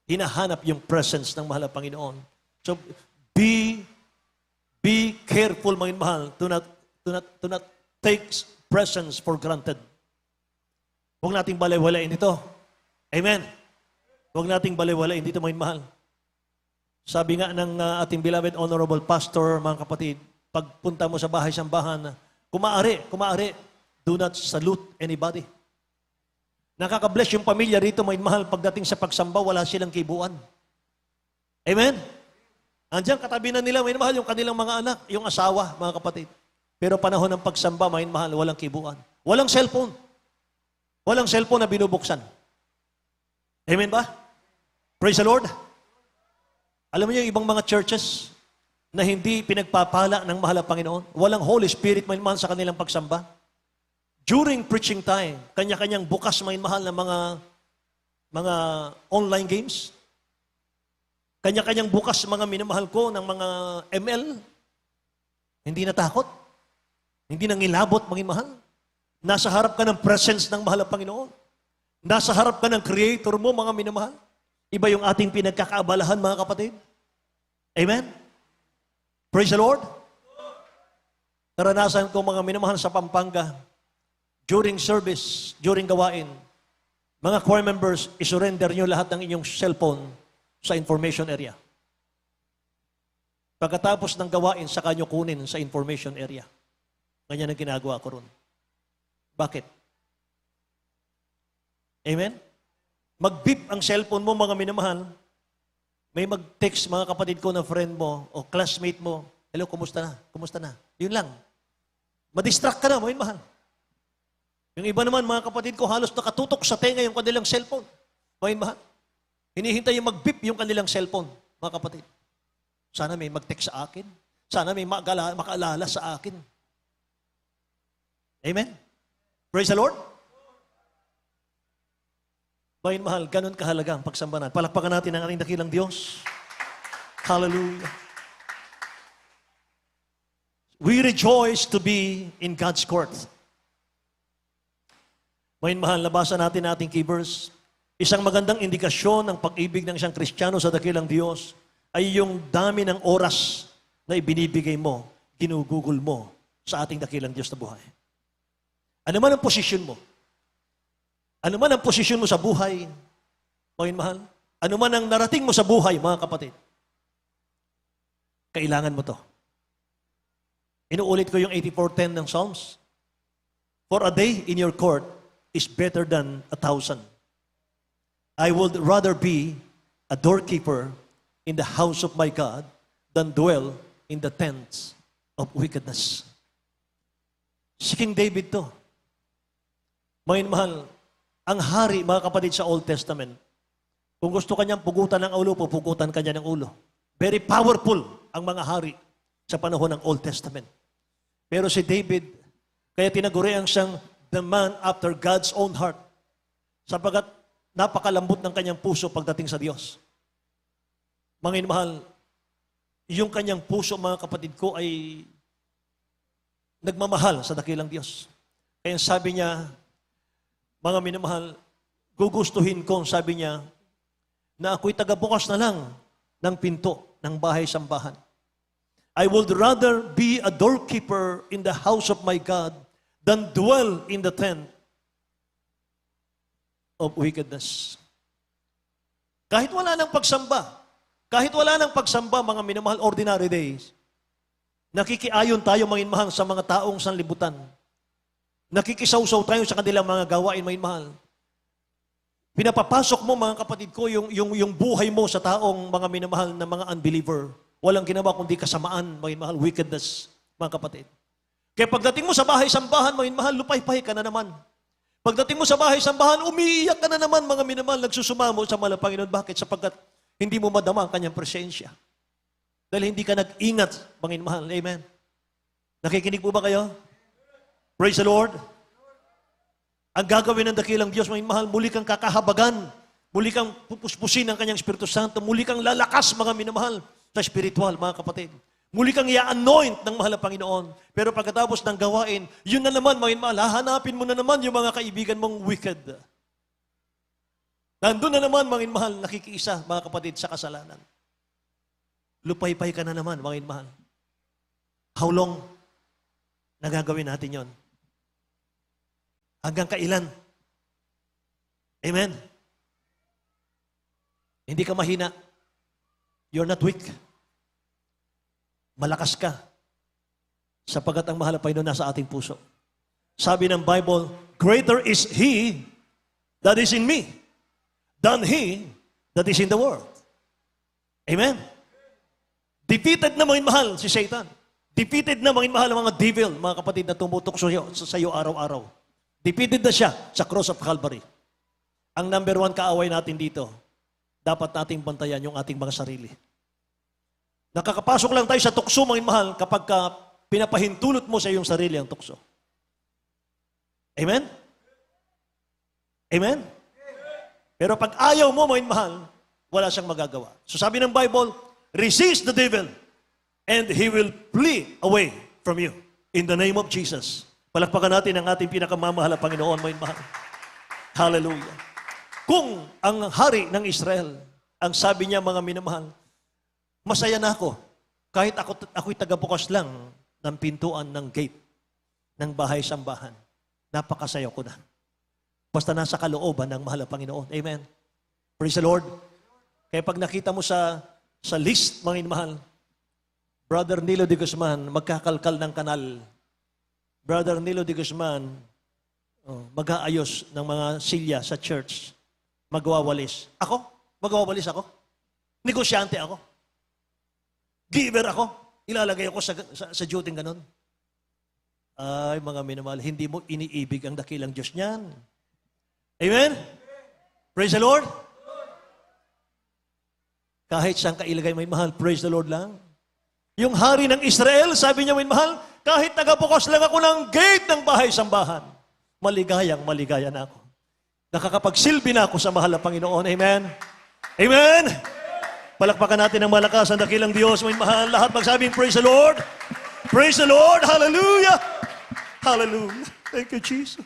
Hinahanap yung presence ng mahal na Panginoon. So be careful, Panginoon mahal, to not take presence for granted. Huwag nating balay-walain ito. Amen. Huwag nating balay-walain dito, Panginoon mahal. Sabi nga ng ating beloved honorable pastor, mga kapatid, pagpunta mo sa bahay-sambahan, kumaari, do not salute anybody. Nakaka-bless yung pamilya rito, may mahal, pagdating sa pagsamba, wala silang kibuan. Amen? Andiyan katabi na nila, may mahal, yung kanilang mga anak, yung asawa, mga kapatid. Pero panahon ng pagsamba, may mahal, walang kibuan. Walang cellphone. Walang cellphone na binubuksan. Amen ba? Praise the Lord. Alam niyo yung ibang mga churches na hindi pinagpapala ng mahal na Panginoon, walang Holy Spirit, may mahal, sa kanilang pagsamba. During preaching time, kanya-kanyang bukas, may mahal, na mga online games. Kanya-kanyang bukas, mga minamahal ko ng mga ML. Hindi natakot. Hindi nangilabot, mga mahal. Nasa harap ka ng presence ng mahal na Panginoon. Nasa harap ka ng Creator mo, mga minamahal. Iba yung ating pinagkakaabalahan, mga kapatid. Amen? Praise the Lord. Naranasan ko, mga minamahal, sa Pampanga, during service, during gawain, mga choir members, isurrender nyo lahat ng inyong cellphone sa information area. Pagkatapos ng gawain, saka nyo kunin sa information area. Ganyan ang ginagawa ko ron. Bakit? Amen? Mag-beep ang cellphone mo, mga minamahal. May mag-text, mga kapatid ko na friend mo o classmate mo, hello, kumusta na? Kumusta na? Yun lang. Madistract ka na, mga minamahal. Yung iba naman, mga kapatid ko, halos nakatutok sa tenga yung kanilang cellphone. Mga minamahal. Hinihintay yung mag-beep yung kanilang cellphone, mga kapatid. Sana may mag-text sa akin. Sana may makaalala sa akin. Amen? Praise the Lord. Bayin mahal, ganun kahalaga ang pagsambanan. Palakpakan natin ang ating dakilang Diyos. Hallelujah. We rejoice to be in God's court. Bayin mahal, nabasa natin ating key verse. Isang magandang indikasyon ng pag-ibig ng isang Kristiyano sa dakilang Diyos ay yung dami ng oras na ibinibigay mo, ginugugol mo sa ating dakilang Diyos na buhay. Ano man ang posisyon mo? Ano man ang posisyon mo sa buhay, mga mahal? Ano man ang narating mo sa buhay, mga kapatid? Kailangan mo to. Inuulit ko yung 84:10 ng Psalms. For a day in your court is better than 1,000. I would rather be a doorkeeper in the house of my God than dwell in the tents of wickedness. Si King David to. Mga mahal, ang hari, mga kapatid, sa Old Testament, kung gusto kanyang pugutan ng ulo, pupugutan kanya ng ulo. Very powerful ang mga hari sa panahon ng Old Testament. Pero si David, kaya tinagurian siyang the man after God's own heart. Sapagat napakalambot ng kanyang puso pagdating sa Diyos. Mga mahal, yung kanyang puso, mga kapatid ko, ay nagmamahal sa dakilang Diyos. Kaya sabi niya, mga minamahal, gugustuhin ko, sabi niya, na ako'y tagabukas na lang ng pinto ng bahay-sambahan. I would rather be a doorkeeper in the house of my God than dwell in the tent of wickedness. Kahit wala ng pagsamba, mga minamahal, ordinary days, nakikiayon tayo, mga minamahal, sa mga taong sanlibutan. Nakikisaw-saw tayo sa kanilang mga gawain, mga mahal. Pinapapasok mo, mga kapatid ko, yung buhay mo sa taong mga minamahal na mga unbeliever. Walang ginawa kundi kasamaan, mga mahal, wickedness, mga kapatid. Kaya pagdating mo sa bahay-sambahan, mga mahal, lupay-pay ka na naman. Pagdating mo sa bahay-sambahan, umiiyak ka na naman, mga minamahal, nagsusumamo sa mahal na Panginoon. Bakit? Sapagkat hindi mo madama ang kanyang presensya. Dahil hindi ka nag-ingat, mga mahal. Amen. Nakikinig po ba kayo? Praise the Lord. Ang gagawin ng dakilang Diyos, mga mahal, muli kang kakahabagan, muli kang pupuspusin ng kanyang Espiritu Santo, muli kang lalakas, mga minamahal, sa spiritual, mga kapatid. Muli kang i-anoint ng mahal na Panginoon. Pero pagkatapos ng gawain, yun na naman, mga mahal, hahanapin mo na naman yung mga kaibigan mong wicked. Nandun na naman, mga mahal, nakikiisa, mga kapatid, sa kasalanan. Lupay-pay ka na naman, mga mahal. How long nagagawin natin yon? Hanggang kailan? Amen? Hindi ka mahina. You're not weak. Malakas ka. Sapagat ang mahal na Panginoon nasa ating puso. Sabi ng Bible, greater is He that is in me than he that is in the world. Amen? Defeated na mga mahal si Satan. Defeated na mga mahal ang mga devil, mga kapatid na tumutok sa iyo araw-araw. Defeated na siya sa cross of Calvary. Ang number one kaaway natin dito, dapat nating bantayan yung ating mga sarili. Nakakapasok lang tayo sa tukso, mga mahal, kapag pinapahintulot mo sa iyong sarili ang tukso. Amen? Amen? Pero pag ayaw mo, mga mahal, wala siyang magagawa. So sabi ng Bible, resist the devil and he will flee away from you. In the name of Jesus. Palakpakan natin ang ating pinakamamahal na Panginoon, mga mahal. Hallelujah. Kung ang hari ng Israel, ang sabi niya, mga minamahal, masaya na ako. Kahit ako'y tagabukas lang ng pintuan ng gate ng bahay-sambahan. Napakasaya ko na. Basta nasa kalooban ng mahal na Panginoon. Amen. Praise the Lord. Kaya pag nakita mo sa list, mga inmahal, Brother Nilo de Guzman, magkakalkal ng kanal. Brother Nilo de Guzman, mag-aayos ng mga silya sa church. Magwawalis. Ako? Magwawalis ako? Negosyante ako? Giver ako? Ilalagay ako sa duty ganon? Ay, mga minamahal, hindi mo iniibig ang dakilang Diyos niyan. Amen? Praise the Lord. Kahit saan ka ilagay, may mahal, praise the Lord lang. Yung hari ng Israel, sabi niya, may mahal, kahit tagabukas lang ako ng gate ng bahay-sambahan, maligaya na ako. Nakakapagsilbi na ako sa mahal na Panginoon. Amen? Amen? Palakpakan natin ang malakas ang dakilang Diyos, may mahal. Lahat magsabing, praise the Lord. Praise the Lord. Hallelujah. Hallelujah. Thank you, Jesus.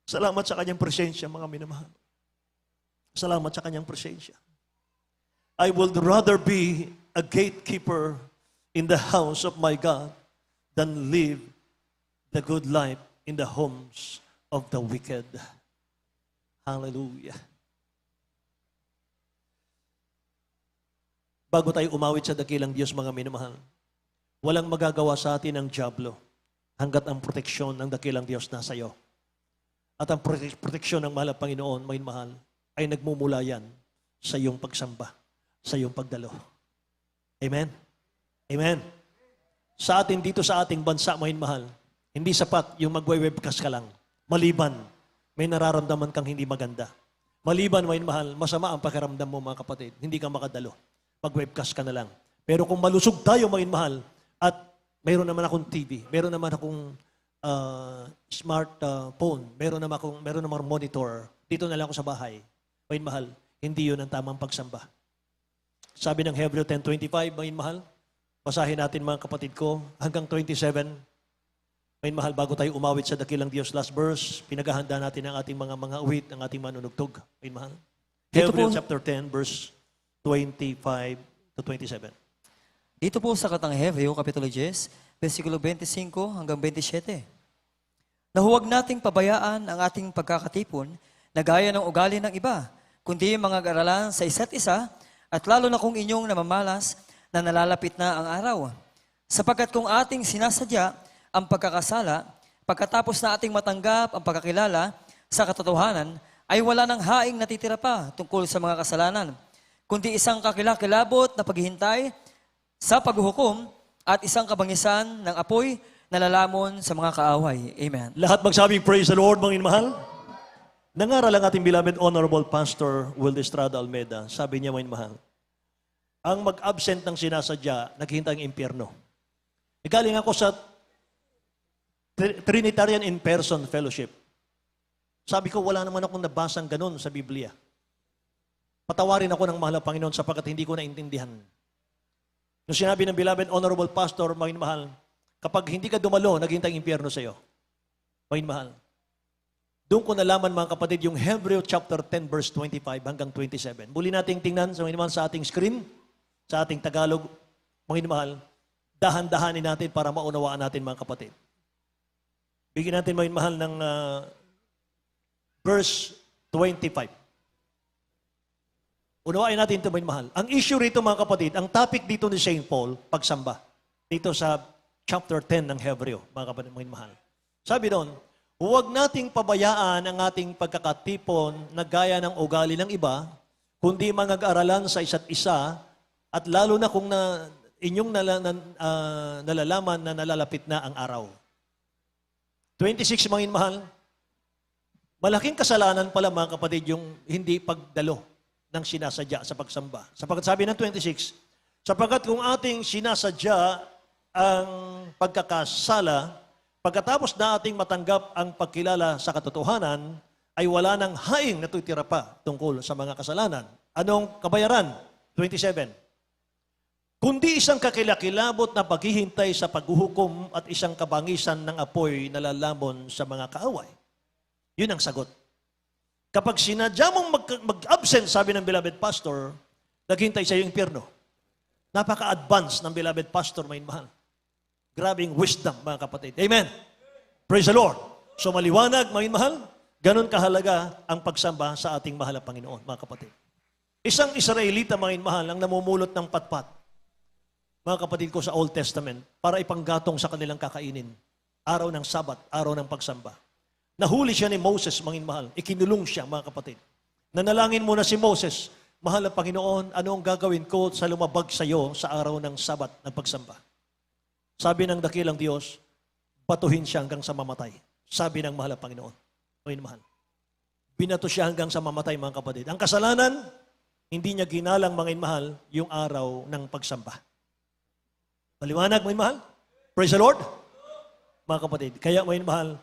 Salamat sa kanyang presensya, mga minamahal. Salamat sa kanyang presensya. I would rather be a gatekeeper in the house of my God than live the good life in the homes of the wicked. Hallelujah. Bago tayo umawit sa dakilang Diyos, mga minamahal, walang magagawa sa atin ang dyablo hanggat ang proteksyon ng dakilang Diyos nasa iyo. At ang proteksyon ng mahal na Panginoon, mga minamahal, ay nagmumula yan sa iyong pagsamba, sa iyong pagdalo. Amen? Amen? Sa atin dito sa ating bansa, mga minamahal, hindi sapat yung magwe-webcast ka lang. Maliban, may nararamdaman kang hindi maganda. Maliban, mga minamahal, masama ang pakiramdam mo, mga kapatid. Hindi ka makadalo. Mag-webcast ka na lang. Pero kung malusog tayo, mga minamahal, at mayroon naman akong TV, mayroon naman akong smartphone, mayroon naman akong monitor, dito na lang ako sa bahay. Mga minamahal, hindi yun ang tamang pagsamba. Sabi ng Hebreo 10:25, mga minamahal, basahin natin mga kapatid ko, hanggang 27. Mga mahal, bago tayo umawit sa dakilang Diyos, last verse, pinaghahanda natin ang ating mga awit, ang ating manunugtog. Mga mahal. Hebreo chapter 10, verse 25 to 27. Dito po sa Katang Hebreo, Kapitulo 10, versikulo 25 hanggang 27. Na huwag nating pabayaan ang ating pagkakatipon na gaya ng ugali ng iba, kundi mga garalan sa isa't isa, at lalo na kung inyong namamalas na nalalapit na ang araw. Sapagkat kung ating sinasadya ang pagkakasala, pagkatapos na ating matanggap ang pagkakilala sa katotohanan, ay wala ng haing natitira pa tungkol sa mga kasalanan, kundi isang kakilakilabot na paghihintay sa paghuhukom at isang kabangisan ng apoy na lalamon sa mga kaaway. Amen. Lahat magsabing praise the Lord, mga mahal. Nangaral ang ating beloved Honorable Pastor Will Estrada Almeida. Sabi niya, mga mahal, ang mag-absent ng sinasadya, naghihintay ang impyerno. Galing ako sa Trinitarian in-person fellowship. Sabi ko, wala naman akong nabasang ganun sa Biblia. Patawarin ako ng mahal na Panginoon sapagkat hindi ko naintindihan. Nung sinabi ng beloved Honorable Pastor, mga mahal, kapag hindi ka dumalo, naghihintay ang impyerno sa iyo. Mga mahal. Doon ko nalaman, mga kapatid, yung Hebreo chapter 10, verse 25 hanggang 27. Muli nating tingnan sa ating screen, sa ating Tagalog, mga mahal, dahan-dahanin natin para maunawaan natin, mga kapatid. Bigyan natin, mga mahal, ng verse 25. Unawain natin ito, mga mahal. Ang issue rito, mga kapatid, ang topic dito ni St. Paul, pagsamba. Dito sa chapter 10 ng Hebreo, mga kapatid, mga mahal. Sabi doon, huwag nating pabayaan ang ating pagkakatipon na gaya ng ugali ng iba, kundi mga aralan sa isa't isa At lalo na kung inyong nalalaman na nalalapit na ang araw. 26, mga mahal, malaking kasalanan pala mga kapatid yung hindi pagdalo ng sinasadya sa pagsamba. Sapagkat sabi ng 26, sapagkat kung ating sinasadya ang pagkakasala, pagkatapos na ating matanggap ang pagkilala sa katotohanan, ay wala nang haing natutira pa tungkol sa mga kasalanan. Anong kabayaran? 27. Kundi isang kakilakilabot na paghihintay sa paghuhukom at isang kabangisan ng apoy na lalamon sa mga kaaway. Yun ang sagot. Kapag sinadya mong mag-absent, sabi ng beloved pastor, naghintay sa iyo yung impyerno. Napaka-advance ng beloved pastor, may mahal. Grabing wisdom, mga kapatid. Amen. Praise the Lord. So maliwanag, mga mahal, ganun kahalaga ang pagsamba sa ating mahal na Panginoon, mga kapatid. Isang Israelita, mga mahal, ang namumulot ng patpat, mga kapatid ko sa Old Testament, para ipanggatong sa kanilang kakainin. Araw ng Sabat, araw ng pagsamba. Nahuli siya ni Moses, mga mahal. Ikinulong siya, mga kapatid. Nanalangin muna si Moses, mahal na Panginoon, ano ang gagawin ko sa lumabag sa iyo sa araw ng Sabat ng pagsamba? Sabi ng dakilang Diyos, batuhin siya hanggang sa mamatay. Sabi ng mahal na Panginoon, mga mahal. Binato siya hanggang sa mamatay, mga kapatid. Ang kasalanan, hindi niya ginalang, mga mahal, yung araw ng pagsamba. Maliwanag, mga mahal? Praise the Lord? Mga kapatid, kaya mga mahal,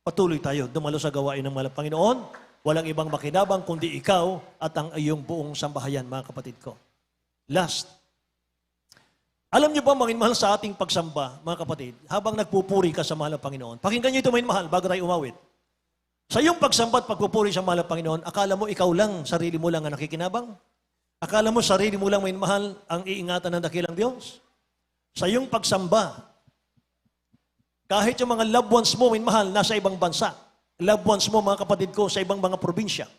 patuloy tayo dumalo sa gawain ng mahal na Panginoon. Walang ibang makinabang kundi ikaw at ang iyong buong sambahayan, mga kapatid ko. Last. Alam niyo ba, mga mahal, sa ating pagsamba, mga kapatid, habang nagpupuri ka sa mahal na Panginoon, pakinggan niyo ito, mga mahal, bago tayo umawit. Sa iyong pagsamba at pagpupuri sa mahal na Panginoon, akala mo ikaw lang, sarili mo lang ang nakikinabang? Akala mo sarili mo lang, mga mahal, ang iingatan ng dakilang Diyos? Sa iyong pagsamba, kahit yung mga loved ones mo, mahal, nasa ibang bansa, loved ones mo, mga kapatid ko, sa ibang mga probinsya,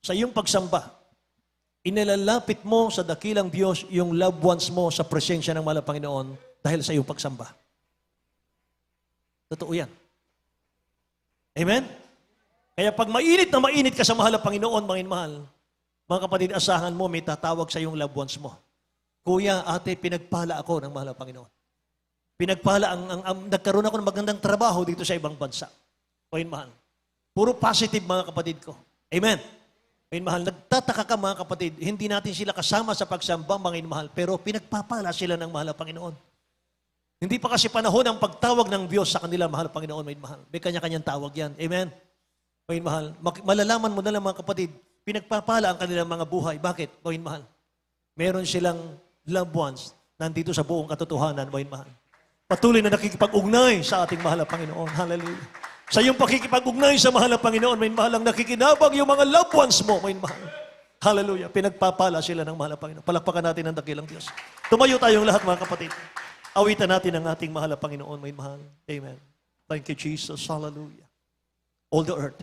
sa iyong pagsamba, inilalapit mo sa dakilang Diyos yung loved ones mo sa presensya ng mahal na Panginoon dahil sa iyong pagsamba. Totoo yan. Amen? Kaya pag mainit na mainit ka sa mahal na Panginoon, mga kapatid, asahan mo, may tatawag sa iyong loved ones mo. Kuya, ate, pinagpala ako ng mahal na Panginoon. Pinagpala, nagkaroon ako ng magandang trabaho dito sa ibang bansa. Panginoon mahal. Puro positive, mga kapatid ko. Amen. Panginoon mahal, nagtataka ka, mga kapatid, hindi natin sila kasama sa pagsamba, mga mahal, pero pinagpapala sila ng mahal na Panginoon. Hindi pa kasi panahon ang pagtawag ng Diyos sa kanila, mahal na Panginoon, mga mahal. May kanya-kanyang tawag yan. Amen. Panginoon mahal, malalaman mo na lang, mga kapatid, pinagpapala ang kanilang mga buhay. Bakit, Panginoon mahal? Meron silang loved ones nandito sa buong katotohanan, mga mahal. Patuloy na nakikipag-ugnay sa ating mahal na Panginoon. Hallelujah. Sa iyong pakikipag-ugnay sa mahal na Panginoon, may mahal ang nakikinabang yung mga loved ones mo, may mahal. Hallelujah. Pinagpapala sila ng mahal na Panginoon. Palakpakan natin ang dakilang Diyos. Tumayo tayong lahat, mga kapatid. Awitan natin ang ating mahal na Panginoon, may mahal. Amen. Thank you, Jesus. Hallelujah. All the earth.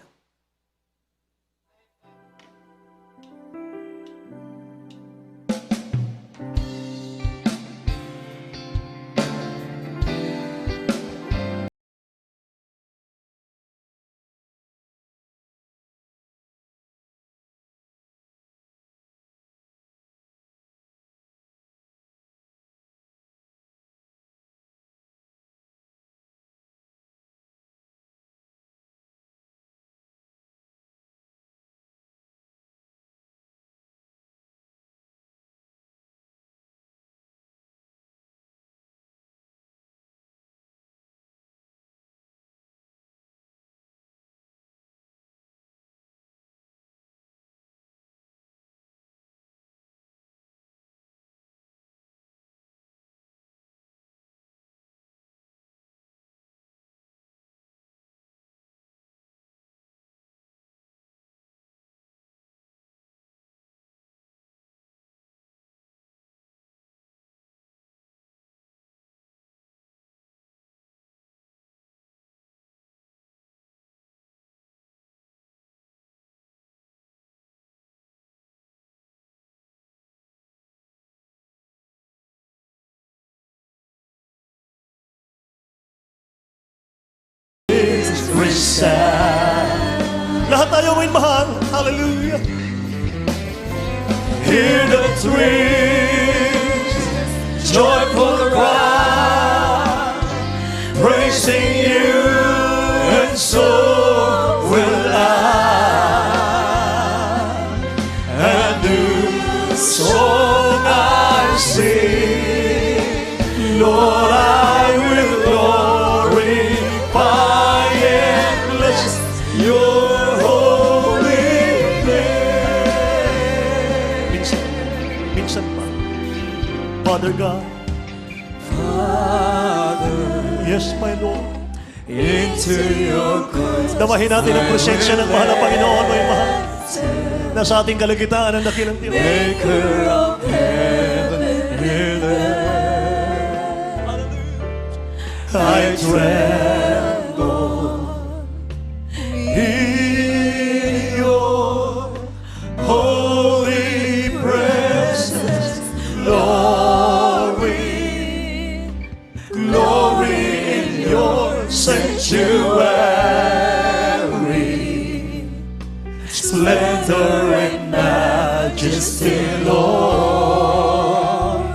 Lahat tayo may mahal. Hallelujah. Hear the twin joyful cry, praising you, and so will I. And new song I sing, Lord, I will glorify and bless your holy name. Minsan pa, Father God, yes, my Lord, Into your courts. damahin natin ang presensya ng mahal na Panginoon, may mahal. Na sa ating kalagitaan ang dakilang Diyos. Maker of heaven and earth. I tremble in your holy presence, glory, glory in your sanctuary, splendor and majesty, Lord,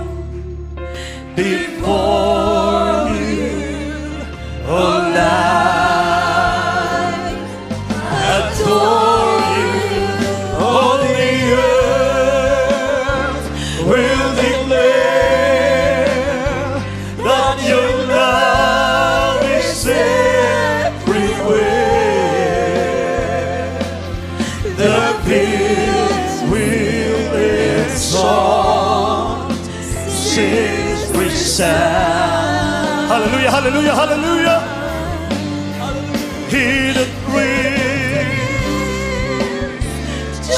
before you, oh light, adore you, all the earth will declare that your love is everywhere. The fields will exalt, sing, resound. Hallelujah, hallelujah, hallelujah. Hear the breeze,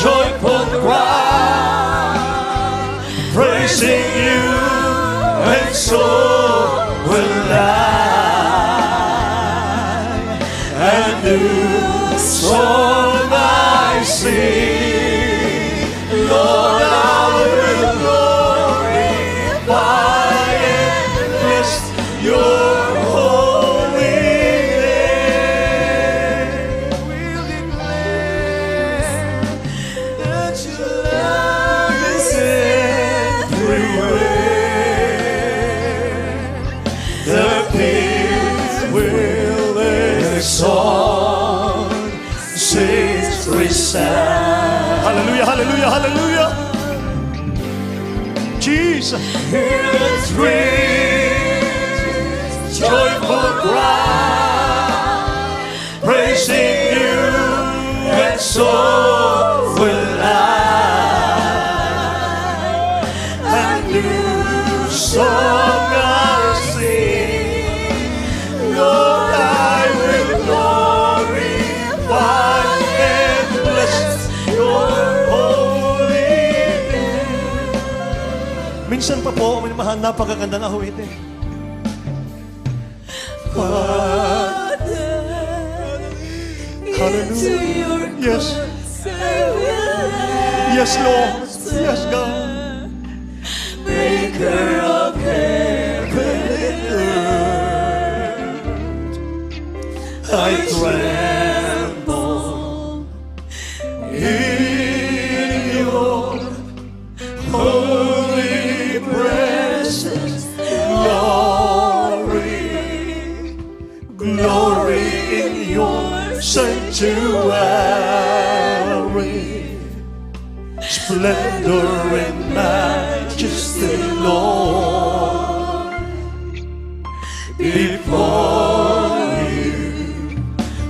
joyful cry, praising you, and so will I. And new song I sing, Lord, I will glorify and bless your holy name. We'll declare that your love is everywhere. The fields will exalt, saints resound. Hallelujah, hallelujah, hallelujah. Jesus. Hear the streets, joyful cry, praising you, and so will I. And new song I sing, Lord, I will glorify and bless your holy name. Minsan pa po, minamahal, napakagandang awitin. Hallelujah. Yes. Yes, Lord. Yes, God. Maker of heaven and earth. I tremble in your holy presence, glory, glory in your sanctuary, splendor and majesty, Lord, before you,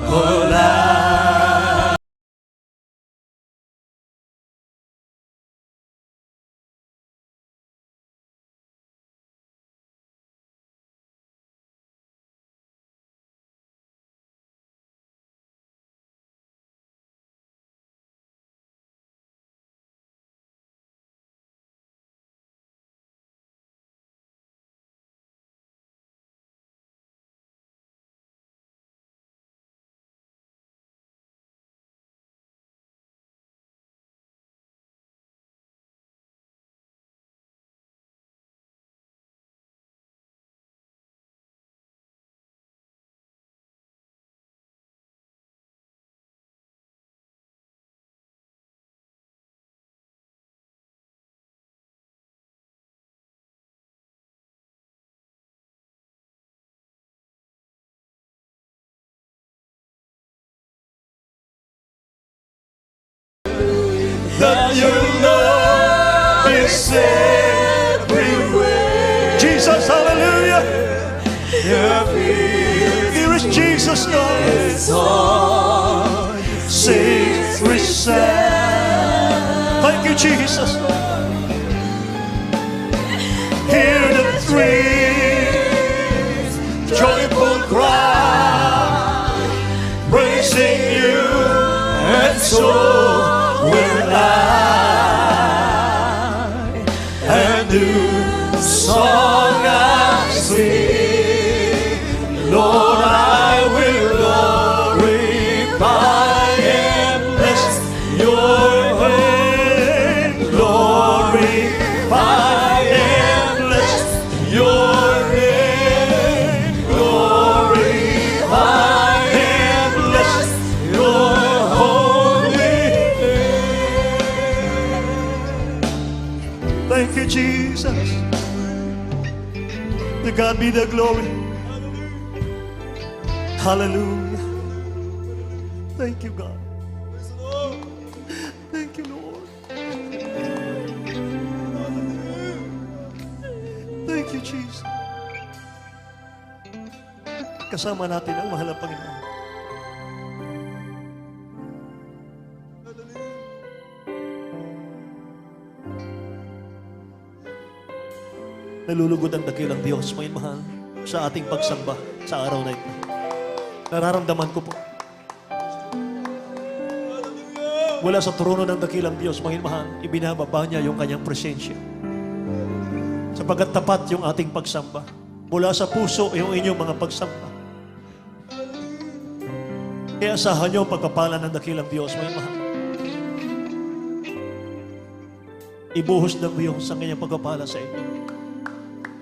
oh, everywhere. Jesus, hallelujah. Every Here is Jesus, God. song Sing, resound. Thank you, Jesus. Hear the trees, joyful cry, praising you, and so will I. and new song I sing. Lord, I will glorify and bless your name. Glorify and bless your name. Glorify and bless your holy name. Thank you, Jesus. To God be the glory. Hallelujah. Thank you, God. Thank you, Lord. Thank you, Jesus. Kasama natin ang mahal na Panginoon. Nalulugod ang dakilang Diyos, mga mahal, sa ating pagsamba sa araw na ito. Nararamdaman ko po. Mula sa trono ng dakilang Diyos, mga mahal, ibinababa niya yung kanyang presensya. Sapagkat tapat yung ating pagsamba. Mula sa puso yung inyong mga pagsamba. Kaya asahan niyo ang pagkapalan ng dakilang Diyos, mga mahal. Ibuhos ng Diyos ang kanyang pagkapala sa inyo.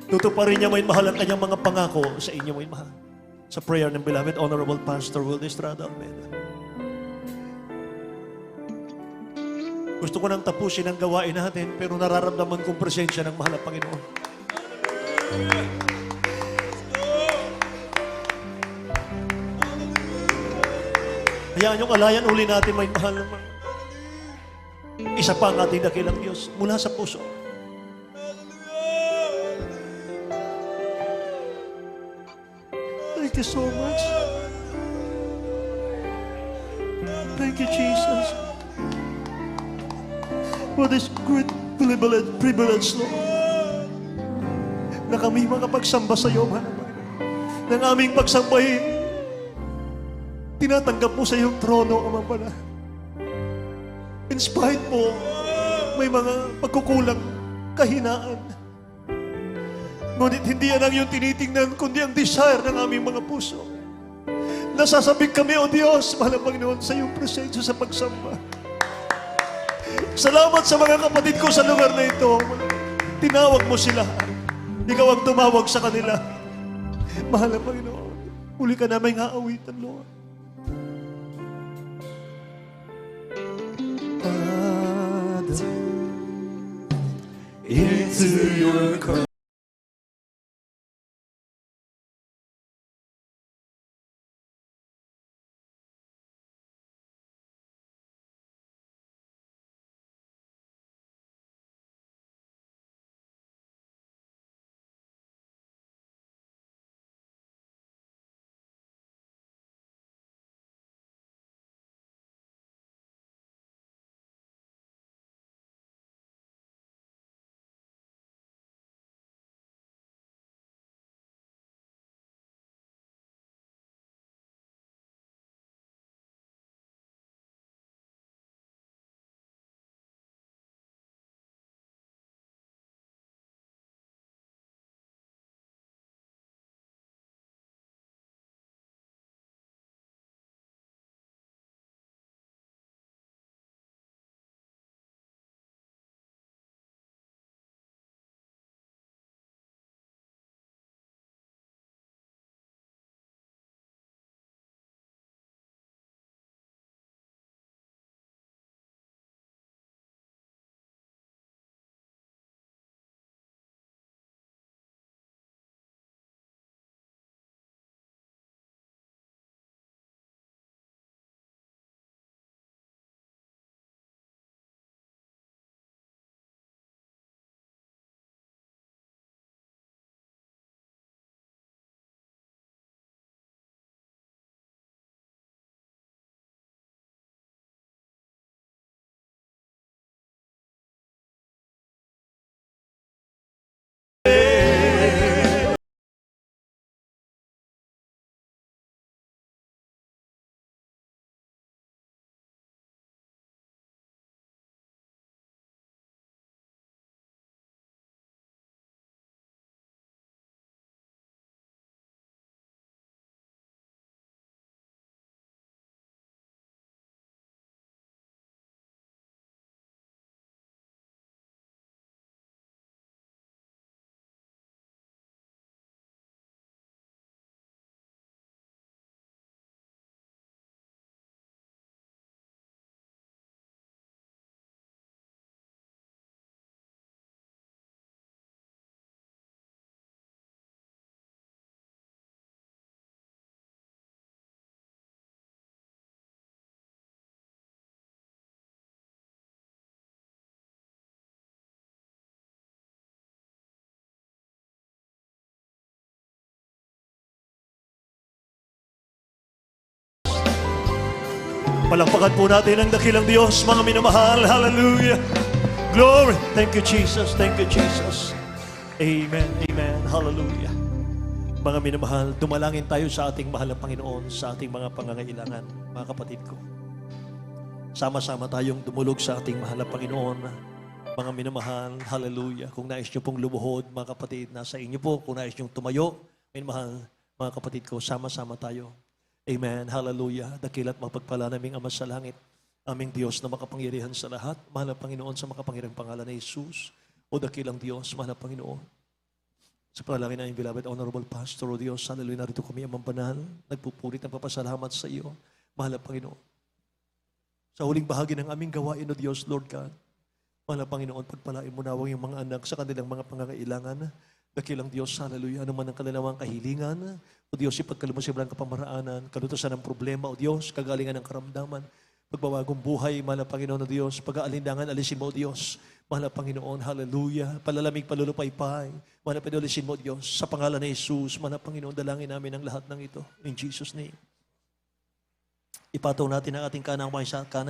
Tutuparin niya, may mahal, ang kanyang mga pangako sa inyo, may mahal. Sa prayer ng beloved Honorable Pastor Will Estrada Almeida. Gusto ko nang tapusin ang gawain natin, pero nararamdaman kong presensya ng mahal na Panginoon. Hayaan yung alayan uli natin, may mahal naman. Isa pa ang ating dakilang Diyos mula sa puso. Thank you so much. Thank you, Jesus. For this great privilege, Lord, na kami makapagsamba sa iyo, mahal na Panginoon. Nang aming pagsambay, tinatanggap mo sa iyong trono, Ama Pala. In spite mo, may mga pagkukulang, kahinaan. Ngunit hindi yan ang iyong tinitingnan, kundi ang desire ng aming mga puso. Nasasabik kami, O Diyos, mahal na Panginoon, sa iyong presensya sa pagsamba. Salamat sa mga kapatid ko sa lugar na ito. Tinawag mo sila. Ikaw ang tumawag sa kanila. Mahal na Panginoon, uli ka namin aawitan, Lord. Into your Palakpakan po natin ang dakilang Diyos, mga minamahal. Hallelujah. Glory. Thank you, Jesus. Thank you, Jesus. Amen. Amen. Hallelujah. Mga minamahal, dumalangin tayo sa ating mahal na Panginoon, sa ating mga pangangailangan, mga kapatid ko. Sama-sama tayong dumulog sa ating mahal na Panginoon. Mga minamahal, hallelujah. Kung nais nyo pong lumuhod, mga kapatid, nasa inyo po. Kung nais nyo tumayo, minamahal, mga kapatid ko, sama-sama tayo. Amen, hallelujah. Dakila't mapagpala naming Ama sa langit, aming Diyos na makapangyarihan sa lahat, mahal na Panginoon sa makapangyarihang pangalan ni Jesus, o dakilang Diyos, mahal na Panginoon. Sa panalangin na beloved, honorable pastor, o Diyos, hallelujah, narito kami, Amang Banal, nagpupulit ng papasalamat sa iyo, mahal na Panginoon. Sa huling bahagi ng aming gawain, o Diyos, Lord God, mahal na Panginoon, pagpalain mo nawang yung mga anak sa kanilang mga pangangailangan. Dakilang Diyos, hallelujah, ano man ang kanilang kahilingan. O Diyos, ipagkalumusibrang kapamaraanan, kalutusan ng problema, o Diyos, kagalingan ng karamdaman, pagbabagong buhay, mahal na Panginoon, o Diyos, pag-aalindangan, alisin mo, o Diyos, mahal na Panginoon, hallelujah, palalamig, palulupaypay, mahal na Panginoon, alisin mo, o Diyos, sa pangalan ni Jesus, mahal na Panginoon, dalangin namin ang lahat ng ito. In Jesus' name. Ipataw natin ang ating kanang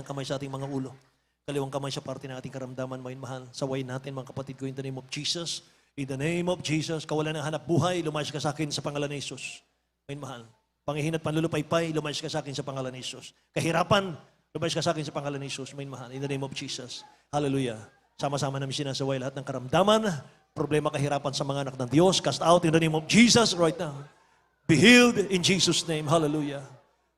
kamay sa ating mga ulo. Kaliwang kamay sa parte ng ating karamdaman, mahal. Sawayin natin, mga kapatid ko, in the name of Jesus. In the name of Jesus, kawalan ng hanap buhay, lumayas ka sa akin sa pangalan ni Jesus. Mahal. Pangihinat panlulupaypay, lumayas ka sa akin sa pangalan ni Jesus. Kahirapan, lumayas ka sa akin sa pangalan ni Jesus. Mahal. In the name of Jesus. Hallelujah. Sama-sama namin sinasaway lahat ng karamdaman, problema, kahirapan sa mga anak ng Diyos. Cast out in the name of Jesus right now. Be healed in Jesus' name. Hallelujah.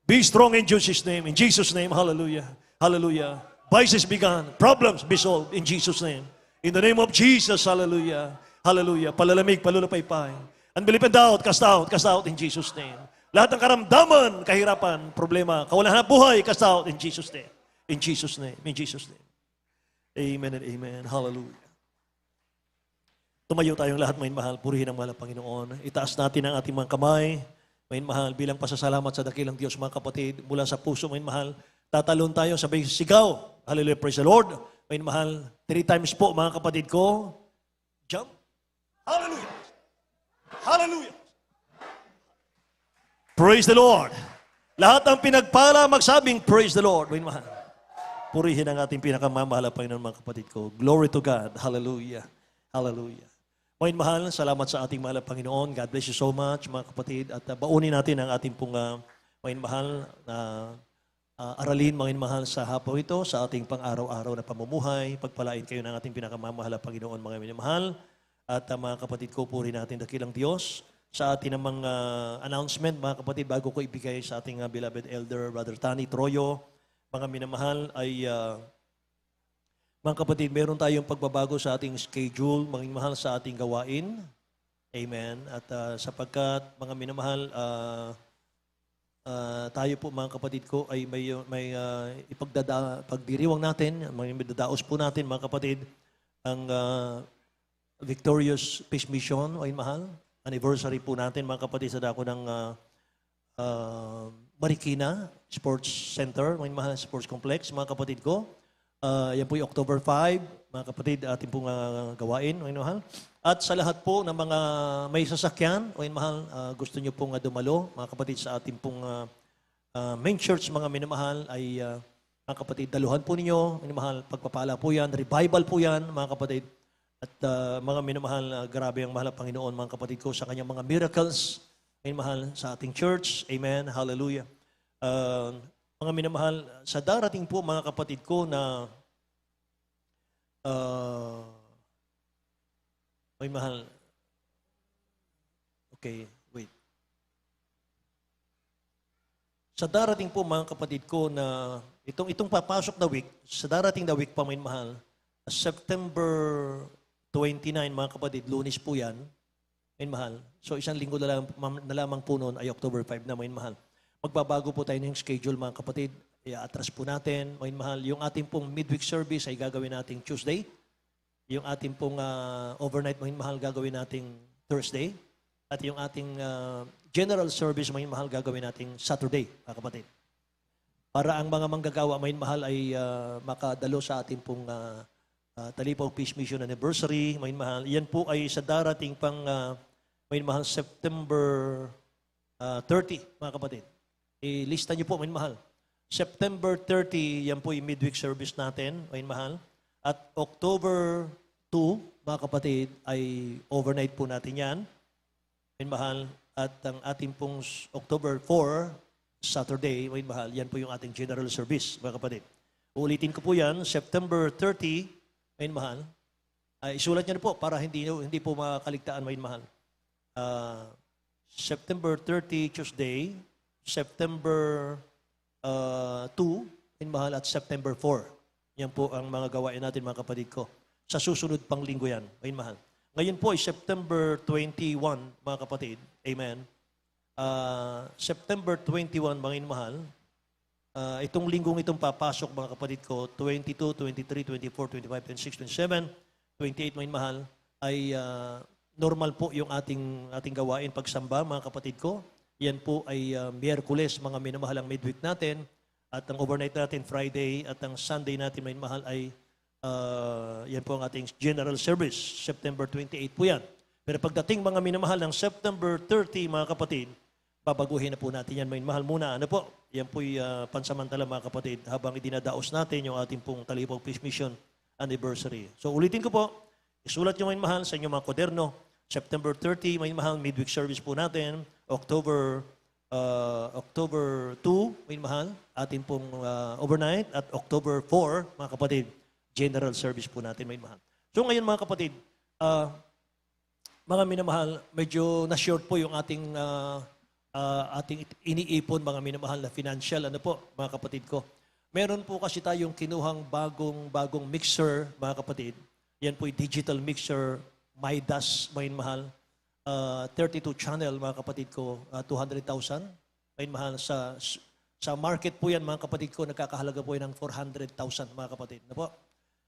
Be strong in Jesus' name. In Jesus' name. Hallelujah. Hallelujah. Vices be gone. Problems be solved in Jesus' name. In the name of Jesus. Hallelujah. Hallelujah. Palalamig, palulupaypay. Unbelief and doubt, cast out in Jesus' name. Lahat ng karamdaman, kahirapan, problema, kawalan ng buhay, cast out in Jesus' name. In Jesus' name. In Jesus' name. Amen and amen. Hallelujah. Tumayo tayong lahat, may mahal. Purihin ang mahal ng Panginoon. Itaas natin ang ating mga kamay. May mahal, bilang pasasalamat sa dakilang Diyos, mga kapatid, mula sa puso, may mahal. Tatalon tayo, sabay sigaw. Hallelujah, praise the Lord. May mahal, 3 times po, mga kapatid ko. Jump. Hallelujah. Hallelujah. Praise the Lord. Lahat ng pinagpala, magsabing, praise the Lord. May mahal. Purihin ang ating pinakamamahal na Panginoon, mga kapatid ko. Glory to God. Hallelujah. Hallelujah. May mahal, salamat sa ating mahal na Panginoon. God bless you so much, mga kapatid. At baunin natin ang ating pong may mahal na aralin, mga mahal, sa hapon ito, sa ating pang-araw-araw na pamumuhay. Pagpalain kayo ng ating pinakamamahal na Panginoon, mga minamahal. At mga kapatid ko, puri natin dakilang Diyos. Sa ating namang announcement, mga kapatid, bago ko ibigay sa ating beloved elder, Brother Tani Troyo, mga minamahal, ay mga kapatid, meron tayong pagbabago sa ating schedule, mga minamahal, sa ating gawain. Amen. At sapagkat, mga minamahal, tayo po, mga kapatid ko, ay may pagdiriwang natin, may dadaos po natin, mga kapatid, ang Victorious Peace Mission, ay mahal. Anniversary po natin, mga kapatid, sa dako ng Marikina Sports Center, ay mahal, Sports Complex, mga kapatid ko. Yan po yung October 5, mga kapatid, ating pong gawain, ay mahal. At sa lahat po ng mga may sasakyan, ay mahal, gusto nyo pong dumalo, mga kapatid, sa ating pong main church, mga minamahal, ay mga kapatid, daluhan po ninyo, minamahal, pagpapala po yan, revival po yan, mga kapatid. At mga minamahal, grabe ang mahal na Panginoon, mga kapatid ko, sa kanyang mga miracles, minamahal, sa ating church. Amen. Hallelujah. Mga minamahal, sa darating po, mga kapatid ko, na may mahal. Okay, wait. Sa darating po, mga kapatid ko, na itong papasok na week, sa darating na week pa, may mahal, September 29, mga kapatid, Lunes po yan, may mahal. So isang linggo na lamang po noon ay October 5 na, may mahal. Magbabago po tayo ng schedule, mga kapatid. I-atras po natin, may mahal. Yung ating pong midweek service ay gagawin nating Tuesday. Yung ating pong overnight, may mahal, gagawin nating Thursday. At yung ating general service, may mahal, gagawin nating Saturday, mga kapatid. Para ang mga manggagawa, may mahal, ay makadalo sa ating pong Talipaw Peace Mission Anniversary, may mahal. Yan po ay sa darating pang may mahal September 30, mga kapatid. Ilista niyo po, may mahal. September 30, yan po yung midweek service natin, mga mahal. At October 2, mga kapatid, ay overnight po natin yan, mga mahal. At ang ating pong October 4, Saturday, mga mahal, yan po yung ating general service, mga kapatid. Uulitin ko po yan, September 30, mga mahal. Isulat niyo na po para hindi po makaligtaan, mga mahal. September 30, Tuesday, September 2, mahal, at September 4. Yan po ang mga gawain natin, mga kapatid ko. Sa susunod pang linggo yan, mga mahal. Ngayon po ay September 21, mga kapatid. Amen. September 21, mga mahal. Itong linggong itong papasok, mga kapatid ko, 22, 23, 24, 25, 26, 27, 28, mga mahal, ay normal po yung ating gawain pagsamba, mga kapatid ko. Yan po ay Miyerkules, mga minamahalang midweek natin. At ang overnight natin, Friday. At ang Sunday natin, mga mahal, ay yan po ang ating general service. September 28 po yan. Pero pagdating, mga minamahal, ng September 30, mga kapatid, babaguhin na po natin yan, mga mahal muna. Ano po? Yan po'y pansamantala, mga kapatid, habang idinadaos natin yung ating pong Talibog Peace Mission anniversary. So ulitin ko po, isulat nyo, mga mahal, sa inyong mga koderno. September 30, mga mahal, midweek service po natin. October 2, mga mahal, ating pong overnight. At October 4, mga kapatid, general service po natin, mga mahal. So ngayon, mga kapatid, mga minamahal, medyo na-short po yung ating iniipon, mga minamahal na financial. Ano po, mga kapatid ko? Meron po kasi tayong kinuhang bagong mixer, mga kapatid. Yan po yung digital mixer, Midas, mga mahal. 32 channel, mga kapatid ko, 200,000. Mga mahal, sa market po yan, mga kapatid ko, nagkakahalaga po yan ng 400,000, mga kapatid. Ano po?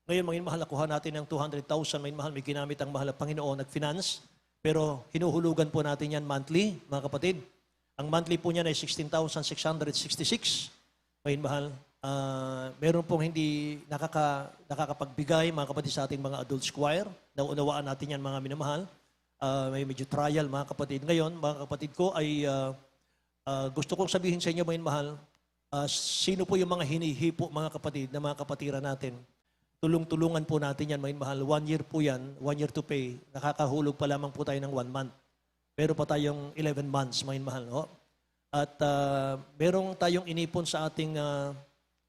Ngayon, mga mahal, nakuha natin ng 200,000, mga mahal, may ginamit ang mahal na Panginoon, nag-finance. Pero hinuhulugan po natin yan monthly, mga kapatid. Ang monthly po niyan ay 16,666. Mga mahal, meron pong hindi nakakapagbigay, mga kapatid, sa ating mga adult choir. Naunawaan natin yan, mga minamahal. May medyo trial, mga kapatid. Ngayon, mga kapatid ko, ay gusto kong sabihin sa inyo, mga mahal, sino po yung mga hinihipo, mga kapatid, na mga kapatiran natin. Tulong-tulungan po natin yan, mga mahal. 1 year po yan, 1 year to pay. Nakakahulog pa lamang po tayo ng 1 month. Meron pa tayong 11 months, mga mahal. Oh. At merong tayong inipon sa ating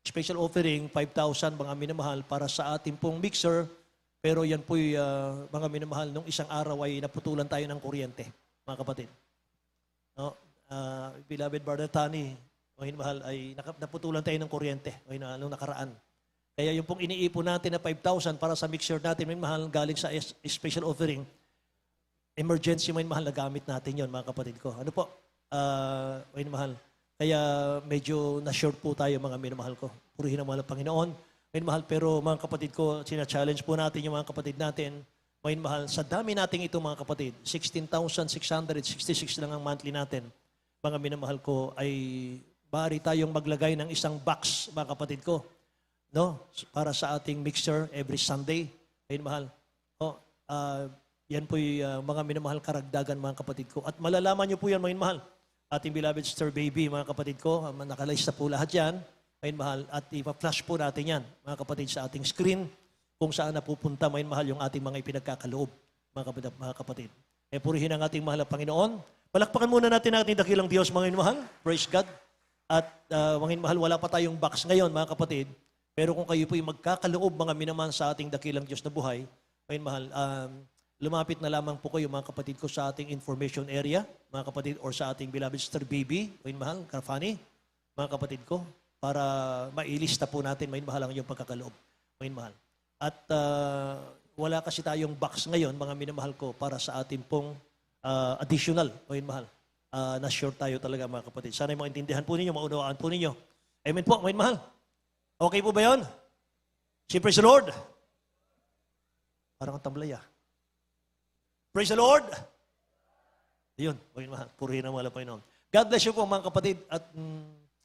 special offering, 5,000, mga minamahal, para sa ating pong mixer. Pero yan po'y, mga minamahal, nung isang araw ay naputulan tayo ng kuryente, mga kapatid. No? Beloved Brother Tani, mga minamahal, ay naputulan tayo ng kuryente nung nakaraan. Kaya yung pong iniipon natin na 5,000 para sa mixer natin, mga mahal, galing sa special offering, emergency, mga mahal, na gamit natin yon, mga kapatid ko. Ano po? Mga mahal. Kaya medyo na-short po tayo, mga minamahal ko. Purihin ang mahal ng Panginoon. Mga mahal, pero mga kapatid ko, sina-challenge po natin yung mga kapatid natin. Mga mahal, sa dami nating ito, mga kapatid, 16,666 lang ang monthly natin. Mga minamahal ko, ay bari tayong maglagay ng isang box, mga kapatid ko. No? Para sa ating mixer every Sunday. Mga mahal. Yan po yung mga minamahal karagdagan, mga kapatid ko. At malalaman nyo po yan, mga mahal. Ating beloved Sister Baby, mga kapatid ko, nakalista po lahat yan, mga mahal. At ipa-flash po natin yan, mga kapatid, sa ating screen, kung saan napupunta, mga mahal, yung ating mga ipinagkakaloob, mga kapatid. Purihin ang ating mahal na Panginoon. Palakpakan muna natin ang ating dakilang Diyos, mga mahal. Praise God. At mga mahal, wala pa tayong box ngayon, mga kapatid. Pero kung kayo po yung magkakaloob, mga minamahal, sa ating dakilang Diyos na buhay, mga mahal, lumapit na lamang po kayo, mga kapatid ko, sa ating information area, mga kapatid, or sa ating beloved Sister Baby, mga mahal, Karfani, mga kapatid ko, para mailista po natin, mga mahal, ang iyong pagkakaloob, mga mahal. At wala kasi tayong box ngayon, mga minamahal ko, para sa ating pong additional, mga mahal. Na-short tayo talaga, mga kapatid. Sana maintindihan po ninyo, maunawaan po ninyo. Amen po, mga mahal. Okay po ba yun? Say praise the Lord. Parang ang tamlay, Praise the Lord! Ayun, purihin ang mahal, Panginoon. God bless you po, mga kapatid. At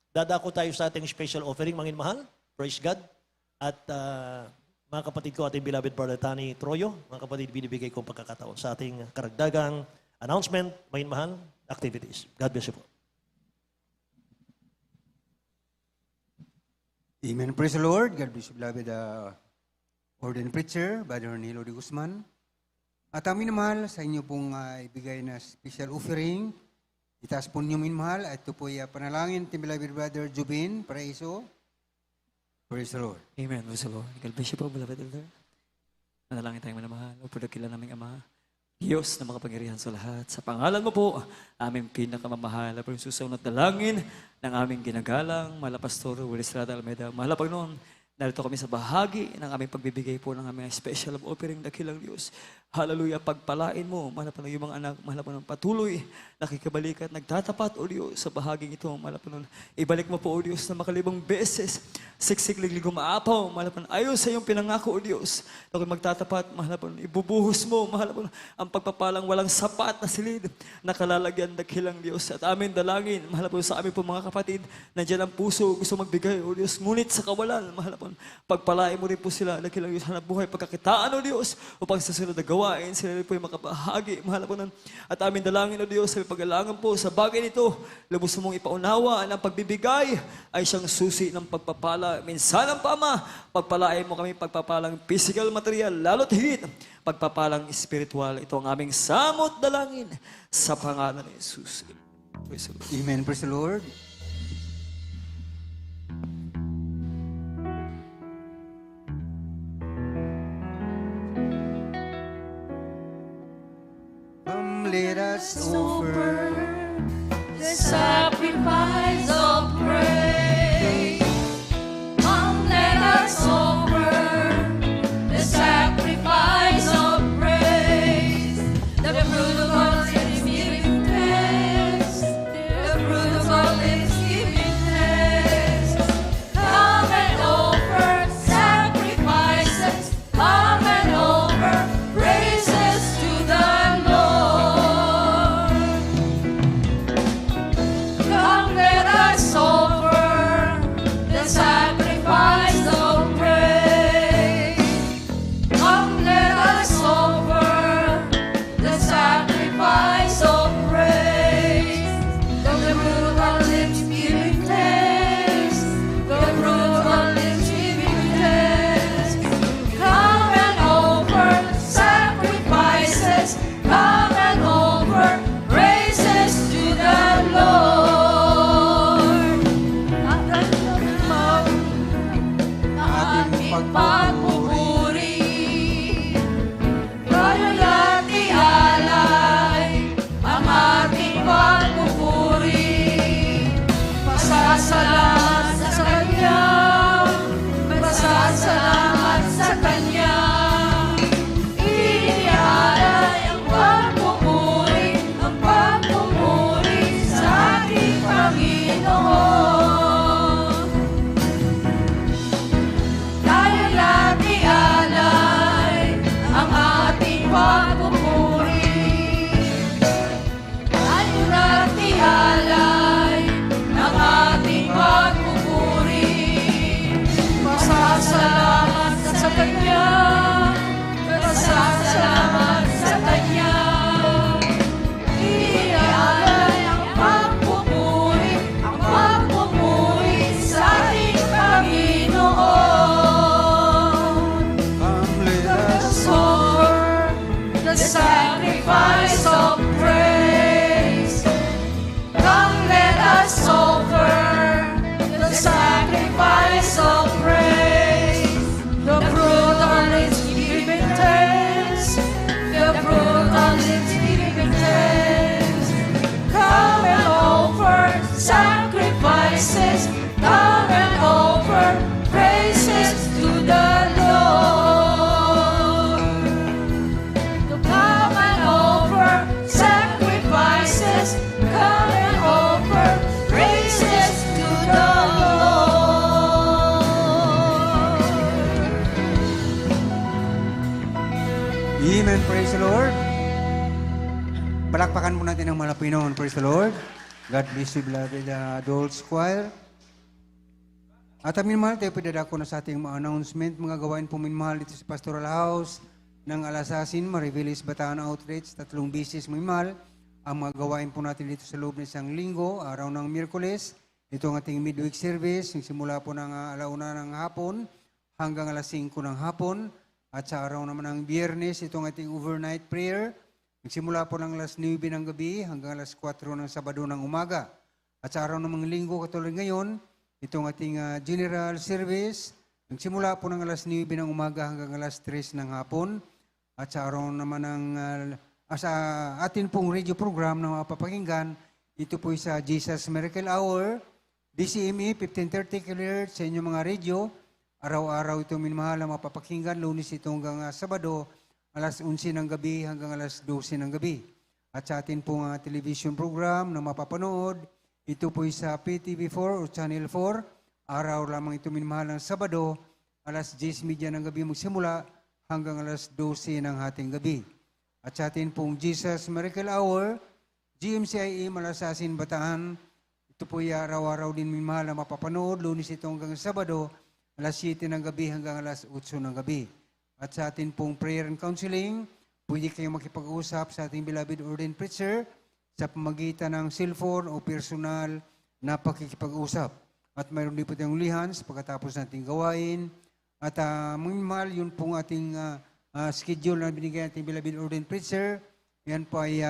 dadako tayo sa ating special offering, mga mahal. Praise God. At mga kapatid ko, ating beloved Brother Tani Troyo, mga kapatid, binibigay kong pagkakataon sa ating karagdagang announcement, mga mahal, activities. God bless you po. Amen. Praise the Lord. God bless you, beloved ordained preacher, Brother Nilo de Guzman. At ang minamahal sa inyo pong ibigay na special offering. Itaas po ninyo minamahal. At ito po ay panalangin ni beloved Brother Jubin Paraiso. Praise the Lord. Amen. Praise the Lord. God bless you po, beloved elder. Manalangin tayong manamahal. O pagdakila naming Ama, Diyos na makapangyarihan sa lahat. Sa pangalan mo po, aming pinakamamahal na susunod na langin ng aming ginagalang, Mahal na Pastor Willis Rada Almeida. Mahal na Panginoon, narito kami sa bahagi ng aming pagbibigay po ng aming special offering dakilang Diyos. Hallelujah, pagpalain mo, mahal na Panginoon, yung mga anak, mahal na Panginoon, patuloy, nakikabalik at nagtatapat, O Diyos, sa bahaging ito, mahal na Panginoon. Ibalik mo po, O Diyos, na makalibang beses, siksik-liglig umaapaw, mahal na Panginoon, ayon sa iyong pinangako, O Diyos. Ako'y magtatapat, mahal na Panginoon, ibubuhos mo, mahal na Panginoon, ang pagpapalang walang sapat na silid, nakalalagyan dakilang Diyos. At amin dalangin, mahal na Panginoon, sa amin po mga kapatid, nandiyan ang puso, gusto magbigay, O Diyos, ngunit sa kawalan, mahal na Panginoon, pagpalain mo rin po sila, dakilang Diyos, hanap buhay, pagkakitaan, O Diyos, upang sa sunod na gawain, sila rin po yung makabahagi, mahal na Panginoon. At amin dalangin, O Diyos, sa pag-alangan po sa bagay nito, lubos mong ipaunawa ang pagbibigay ay siyang susi ng pagpapala. Minsan ang Ama, pagpalain mo kami pagpapalang physical, material, lalo't higit, pagpapalang spiritual. Ito ang aming samot dalangin sa pangalan ni Jesus. Praise the Lord. Amen. Praise the Lord. Let us offer the sacrifice of praise. Come, let us offer the sacrifice of praise. The fruit of our lips giving thanks. The fruit of our lips giving thanks. Come and offer sacrifices. Come and offer praises to the Lord. Come, let us offer the sacrifice of praise. Come, let us offer the sacrifice of praise. The fruit of our lips giving thanks. The fruit of our lips giving thanks. Come and offer sacrifices. Come and offer praises to the Lord. Ang ating pagpupuri, tayo lahat ialay. Ang ating pagpupuri, pasasalamat sa Kanya, pasasalamat sa Kanya. Inialay ang pagpupuri sa ating Panginoon. Tayo lahat ialay ang ating pagpupuri. Tayo lahat ialay ang ating pagpupuri. Pasasalamat sa Kanya, pasasalamat sa Kanya. Ialay ang pagpupuri sa ating Panginoon. Come, let Let us us offer the sacrifice of praise. Come, let us offer the sacrifice of praise. The fruit of our lips giving thanks. The fruit of our lips giving thanks. Come and offer sacrifices. Come and offer praises to the Lord. To come and offer sacrifices. Come and offer praises to the Lord. Amen. Praise the Lord. Palakpakan po natin ang Malapinoon. Praise the Lord. God bless you, beloved adults choir. At amin mahal, tayo pinadako na sa ating mga announcement, mga gawain po minmahal dito sa Pastoral House ng Alasasin, Marivelis, Bataan Outreach, 3 bisis minmahal. Ang mga gawain po natin dito sa loob ng isang linggo, araw ng Miyerkules, Ito ang ating midweek service, yung simula po ng alauna ng hapon hanggang alas 5 ng hapon. At sa araw naman ng Biyernes, ito ang ating overnight prayer. Simula po ng alas 9 ng gabi hanggang alas 4 ng Sabado ng umaga. At sa araw ng mga linggo katulad ngayon, ito ang ating general service. Simula po ng alas 9 ng umaga hanggang alas 3 ng hapon. At sa araw naman ng sa atin pong radio program na mapapakinggan, ito po sa Jesus Miracle Hour, DCME 1530 kHz sa inyong mga radio. Araw-araw ito minamahal na mapapakinggan, Lunes ito hanggang Sabado, alas 11 ng gabi hanggang alas 12 ng gabi. At sa atin pong television program na mapapanood, ito po sa PTV4 o Channel 4. Araw lamang ito minamahal ng Sabado, alas 10:30 ng gabi magsimula hanggang alas 12 ng hating gabi. At sa atin pong Jesus Miracle Hour, GMCIE Malasasin, Bataan, ito po araw-araw din minamahal na mapapanood, Lunes ito hanggang Sabado, alas 7 ng gabi hanggang alas 8 ng gabi. At sa atin pong prayer and counseling, pwede kayong makipag-usap sa ating beloved ordained preacher sa pamagitan ng cellphone o personal na pakikipag-usap. At mayroon din po tayong lihans pagkatapos nating gawain. At minimahal, yun pong ating schedule na binigay natin beloved ordained preacher. Yan po ay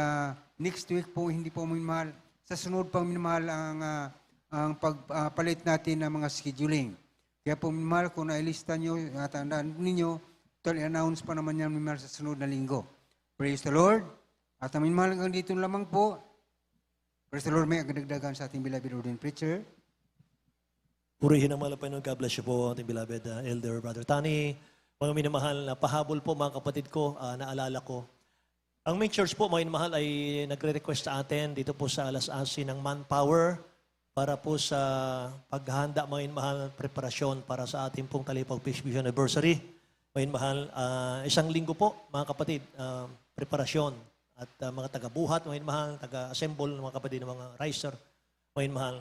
next week po, hindi po minimahal. Sa sunod pang minimahal ang pagpalit natin ng mga scheduling. Kaya po minimahal, kung nailista nyo, tandaan ninyo, i-announce pa naman yan minimahal sa sunod na linggo. Praise the Lord. At minimahal hanggang dito lamang po. Praise the Lord, may agdagdagan sa ating beloved ordained preacher. Purihin ang mga Panginoon. God bless you po, ating beloved Elder Brother Tani. Mga minamahal na pahabol po mga kapatid ko, naalala ko. Ang main church po, mga minamahal, ay nagre-request sa atin dito po sa Alas Asi ng manpower para po sa paghahanda, mga minamahal, preparasyon para sa ating pong Talipag Fish Vision Anniversary. Mga minamahal, isang linggo po, mga kapatid, preparasyon at mga taga-buhat, mga minamahal, taga-assemble, mga kapatid, ng mga riser, mga minamahal.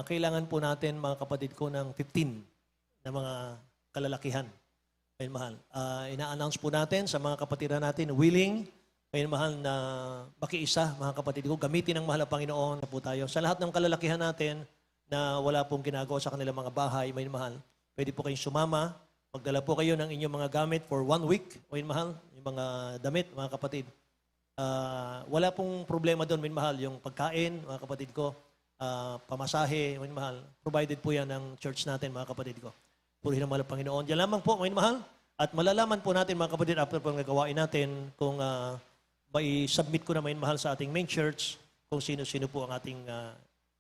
Kailangan po natin, mga kapatid ko, ng 15 na mga kalalakihan. May mahal. Ina-announce po natin sa mga kapatiran natin, willing, may mahal na makiisa, mga kapatid ko, gamitin ang mahal na Panginoon na po tayo. Sa lahat ng kalalakihan natin na wala pong ginagawa sa kanilang mga bahay, may mahal, pwede po kayong sumama, magdala po kayo ng inyong mga gamit for 1 week, may mahal, yung mga damit, mga kapatid. Wala pong problema doon, may mahal, yung pagkain, mga kapatid ko, pamasahe, may mahal, provided po yan ng church natin, mga kapatid ko. Purihin ang mahal ng Panginoon. Diyan lamang po, may mahal. At malalaman po natin, mga kapatid, after po ang gagawain natin, kung may submit ko na may mahal sa ating main church, kung sino-sino po ang ating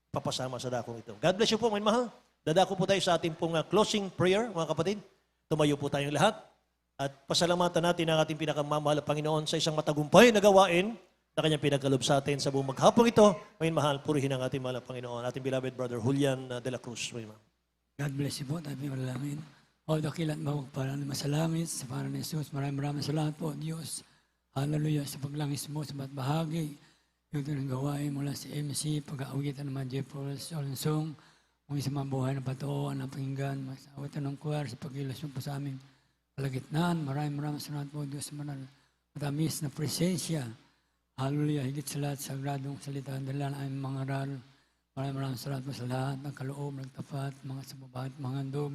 papasama sa dakong ito. God bless you po, may mahal. Dadako po tayo sa ating pong closing prayer, mga kapatid. Tumayo po tayong lahat. At pasalamatan natin ang ating pinakamamahal na Panginoon sa isang matagumpay na gawain na kanyang pinagkalob sa atin sa buong maghapong ito. May mahal, purihin ang ating mahal na Panginoon. Ating beloved brother Julian de la Cruz. May mahal. God bless you po, tayo manalangin. O dakilat mawag para na masalamit sa pangalan ni Jesus. Maraming salamat po, Diyos. Hallelujah sa paglangis mo sa ba't bahagi. Yung ng gawain mula sa MC, pag-aawitan naman Jeffrey Olensong, kung isa mga buhay na patuoan na pakinggan, masawitan ng kuwar sa pag-ilas mo po sa aming kalagitnaan. Maraming salamat po, Diyos, sa matamis na presensya. Hallelujah, higit sa lahat sa gradong salita, dala na aming mga aral. Maraming salamat po sa lahat ng kaloob, nagtapat, mga sababat, mga handog,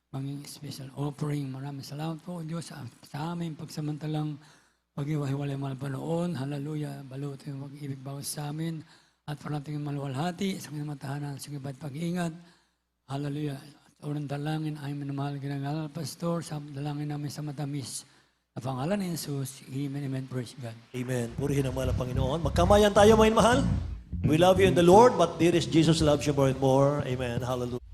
mga special offering. Maraming salamat po, Diyos, sa aming pagsamantalang pag-iwahiwalay mga panoon. Hallelujah, baluto yung mag-ibig bawas sa amin at parating maluwalhati sa kanyang matahanan sa iba't pag-iingat. Hallelujah. At unang dalangin ay minamahal ginangal, Pastor, sa dalangin namin sa matamis. Sa pangalan ni Jesus, Amen, Amen, praise God. Amen. Purihin ang mahal ng Panginoon. Magkamayan tayo, mga mahal. We love you in the Lord, but dearest Jesus loves you more and more. Amen. Hallelujah.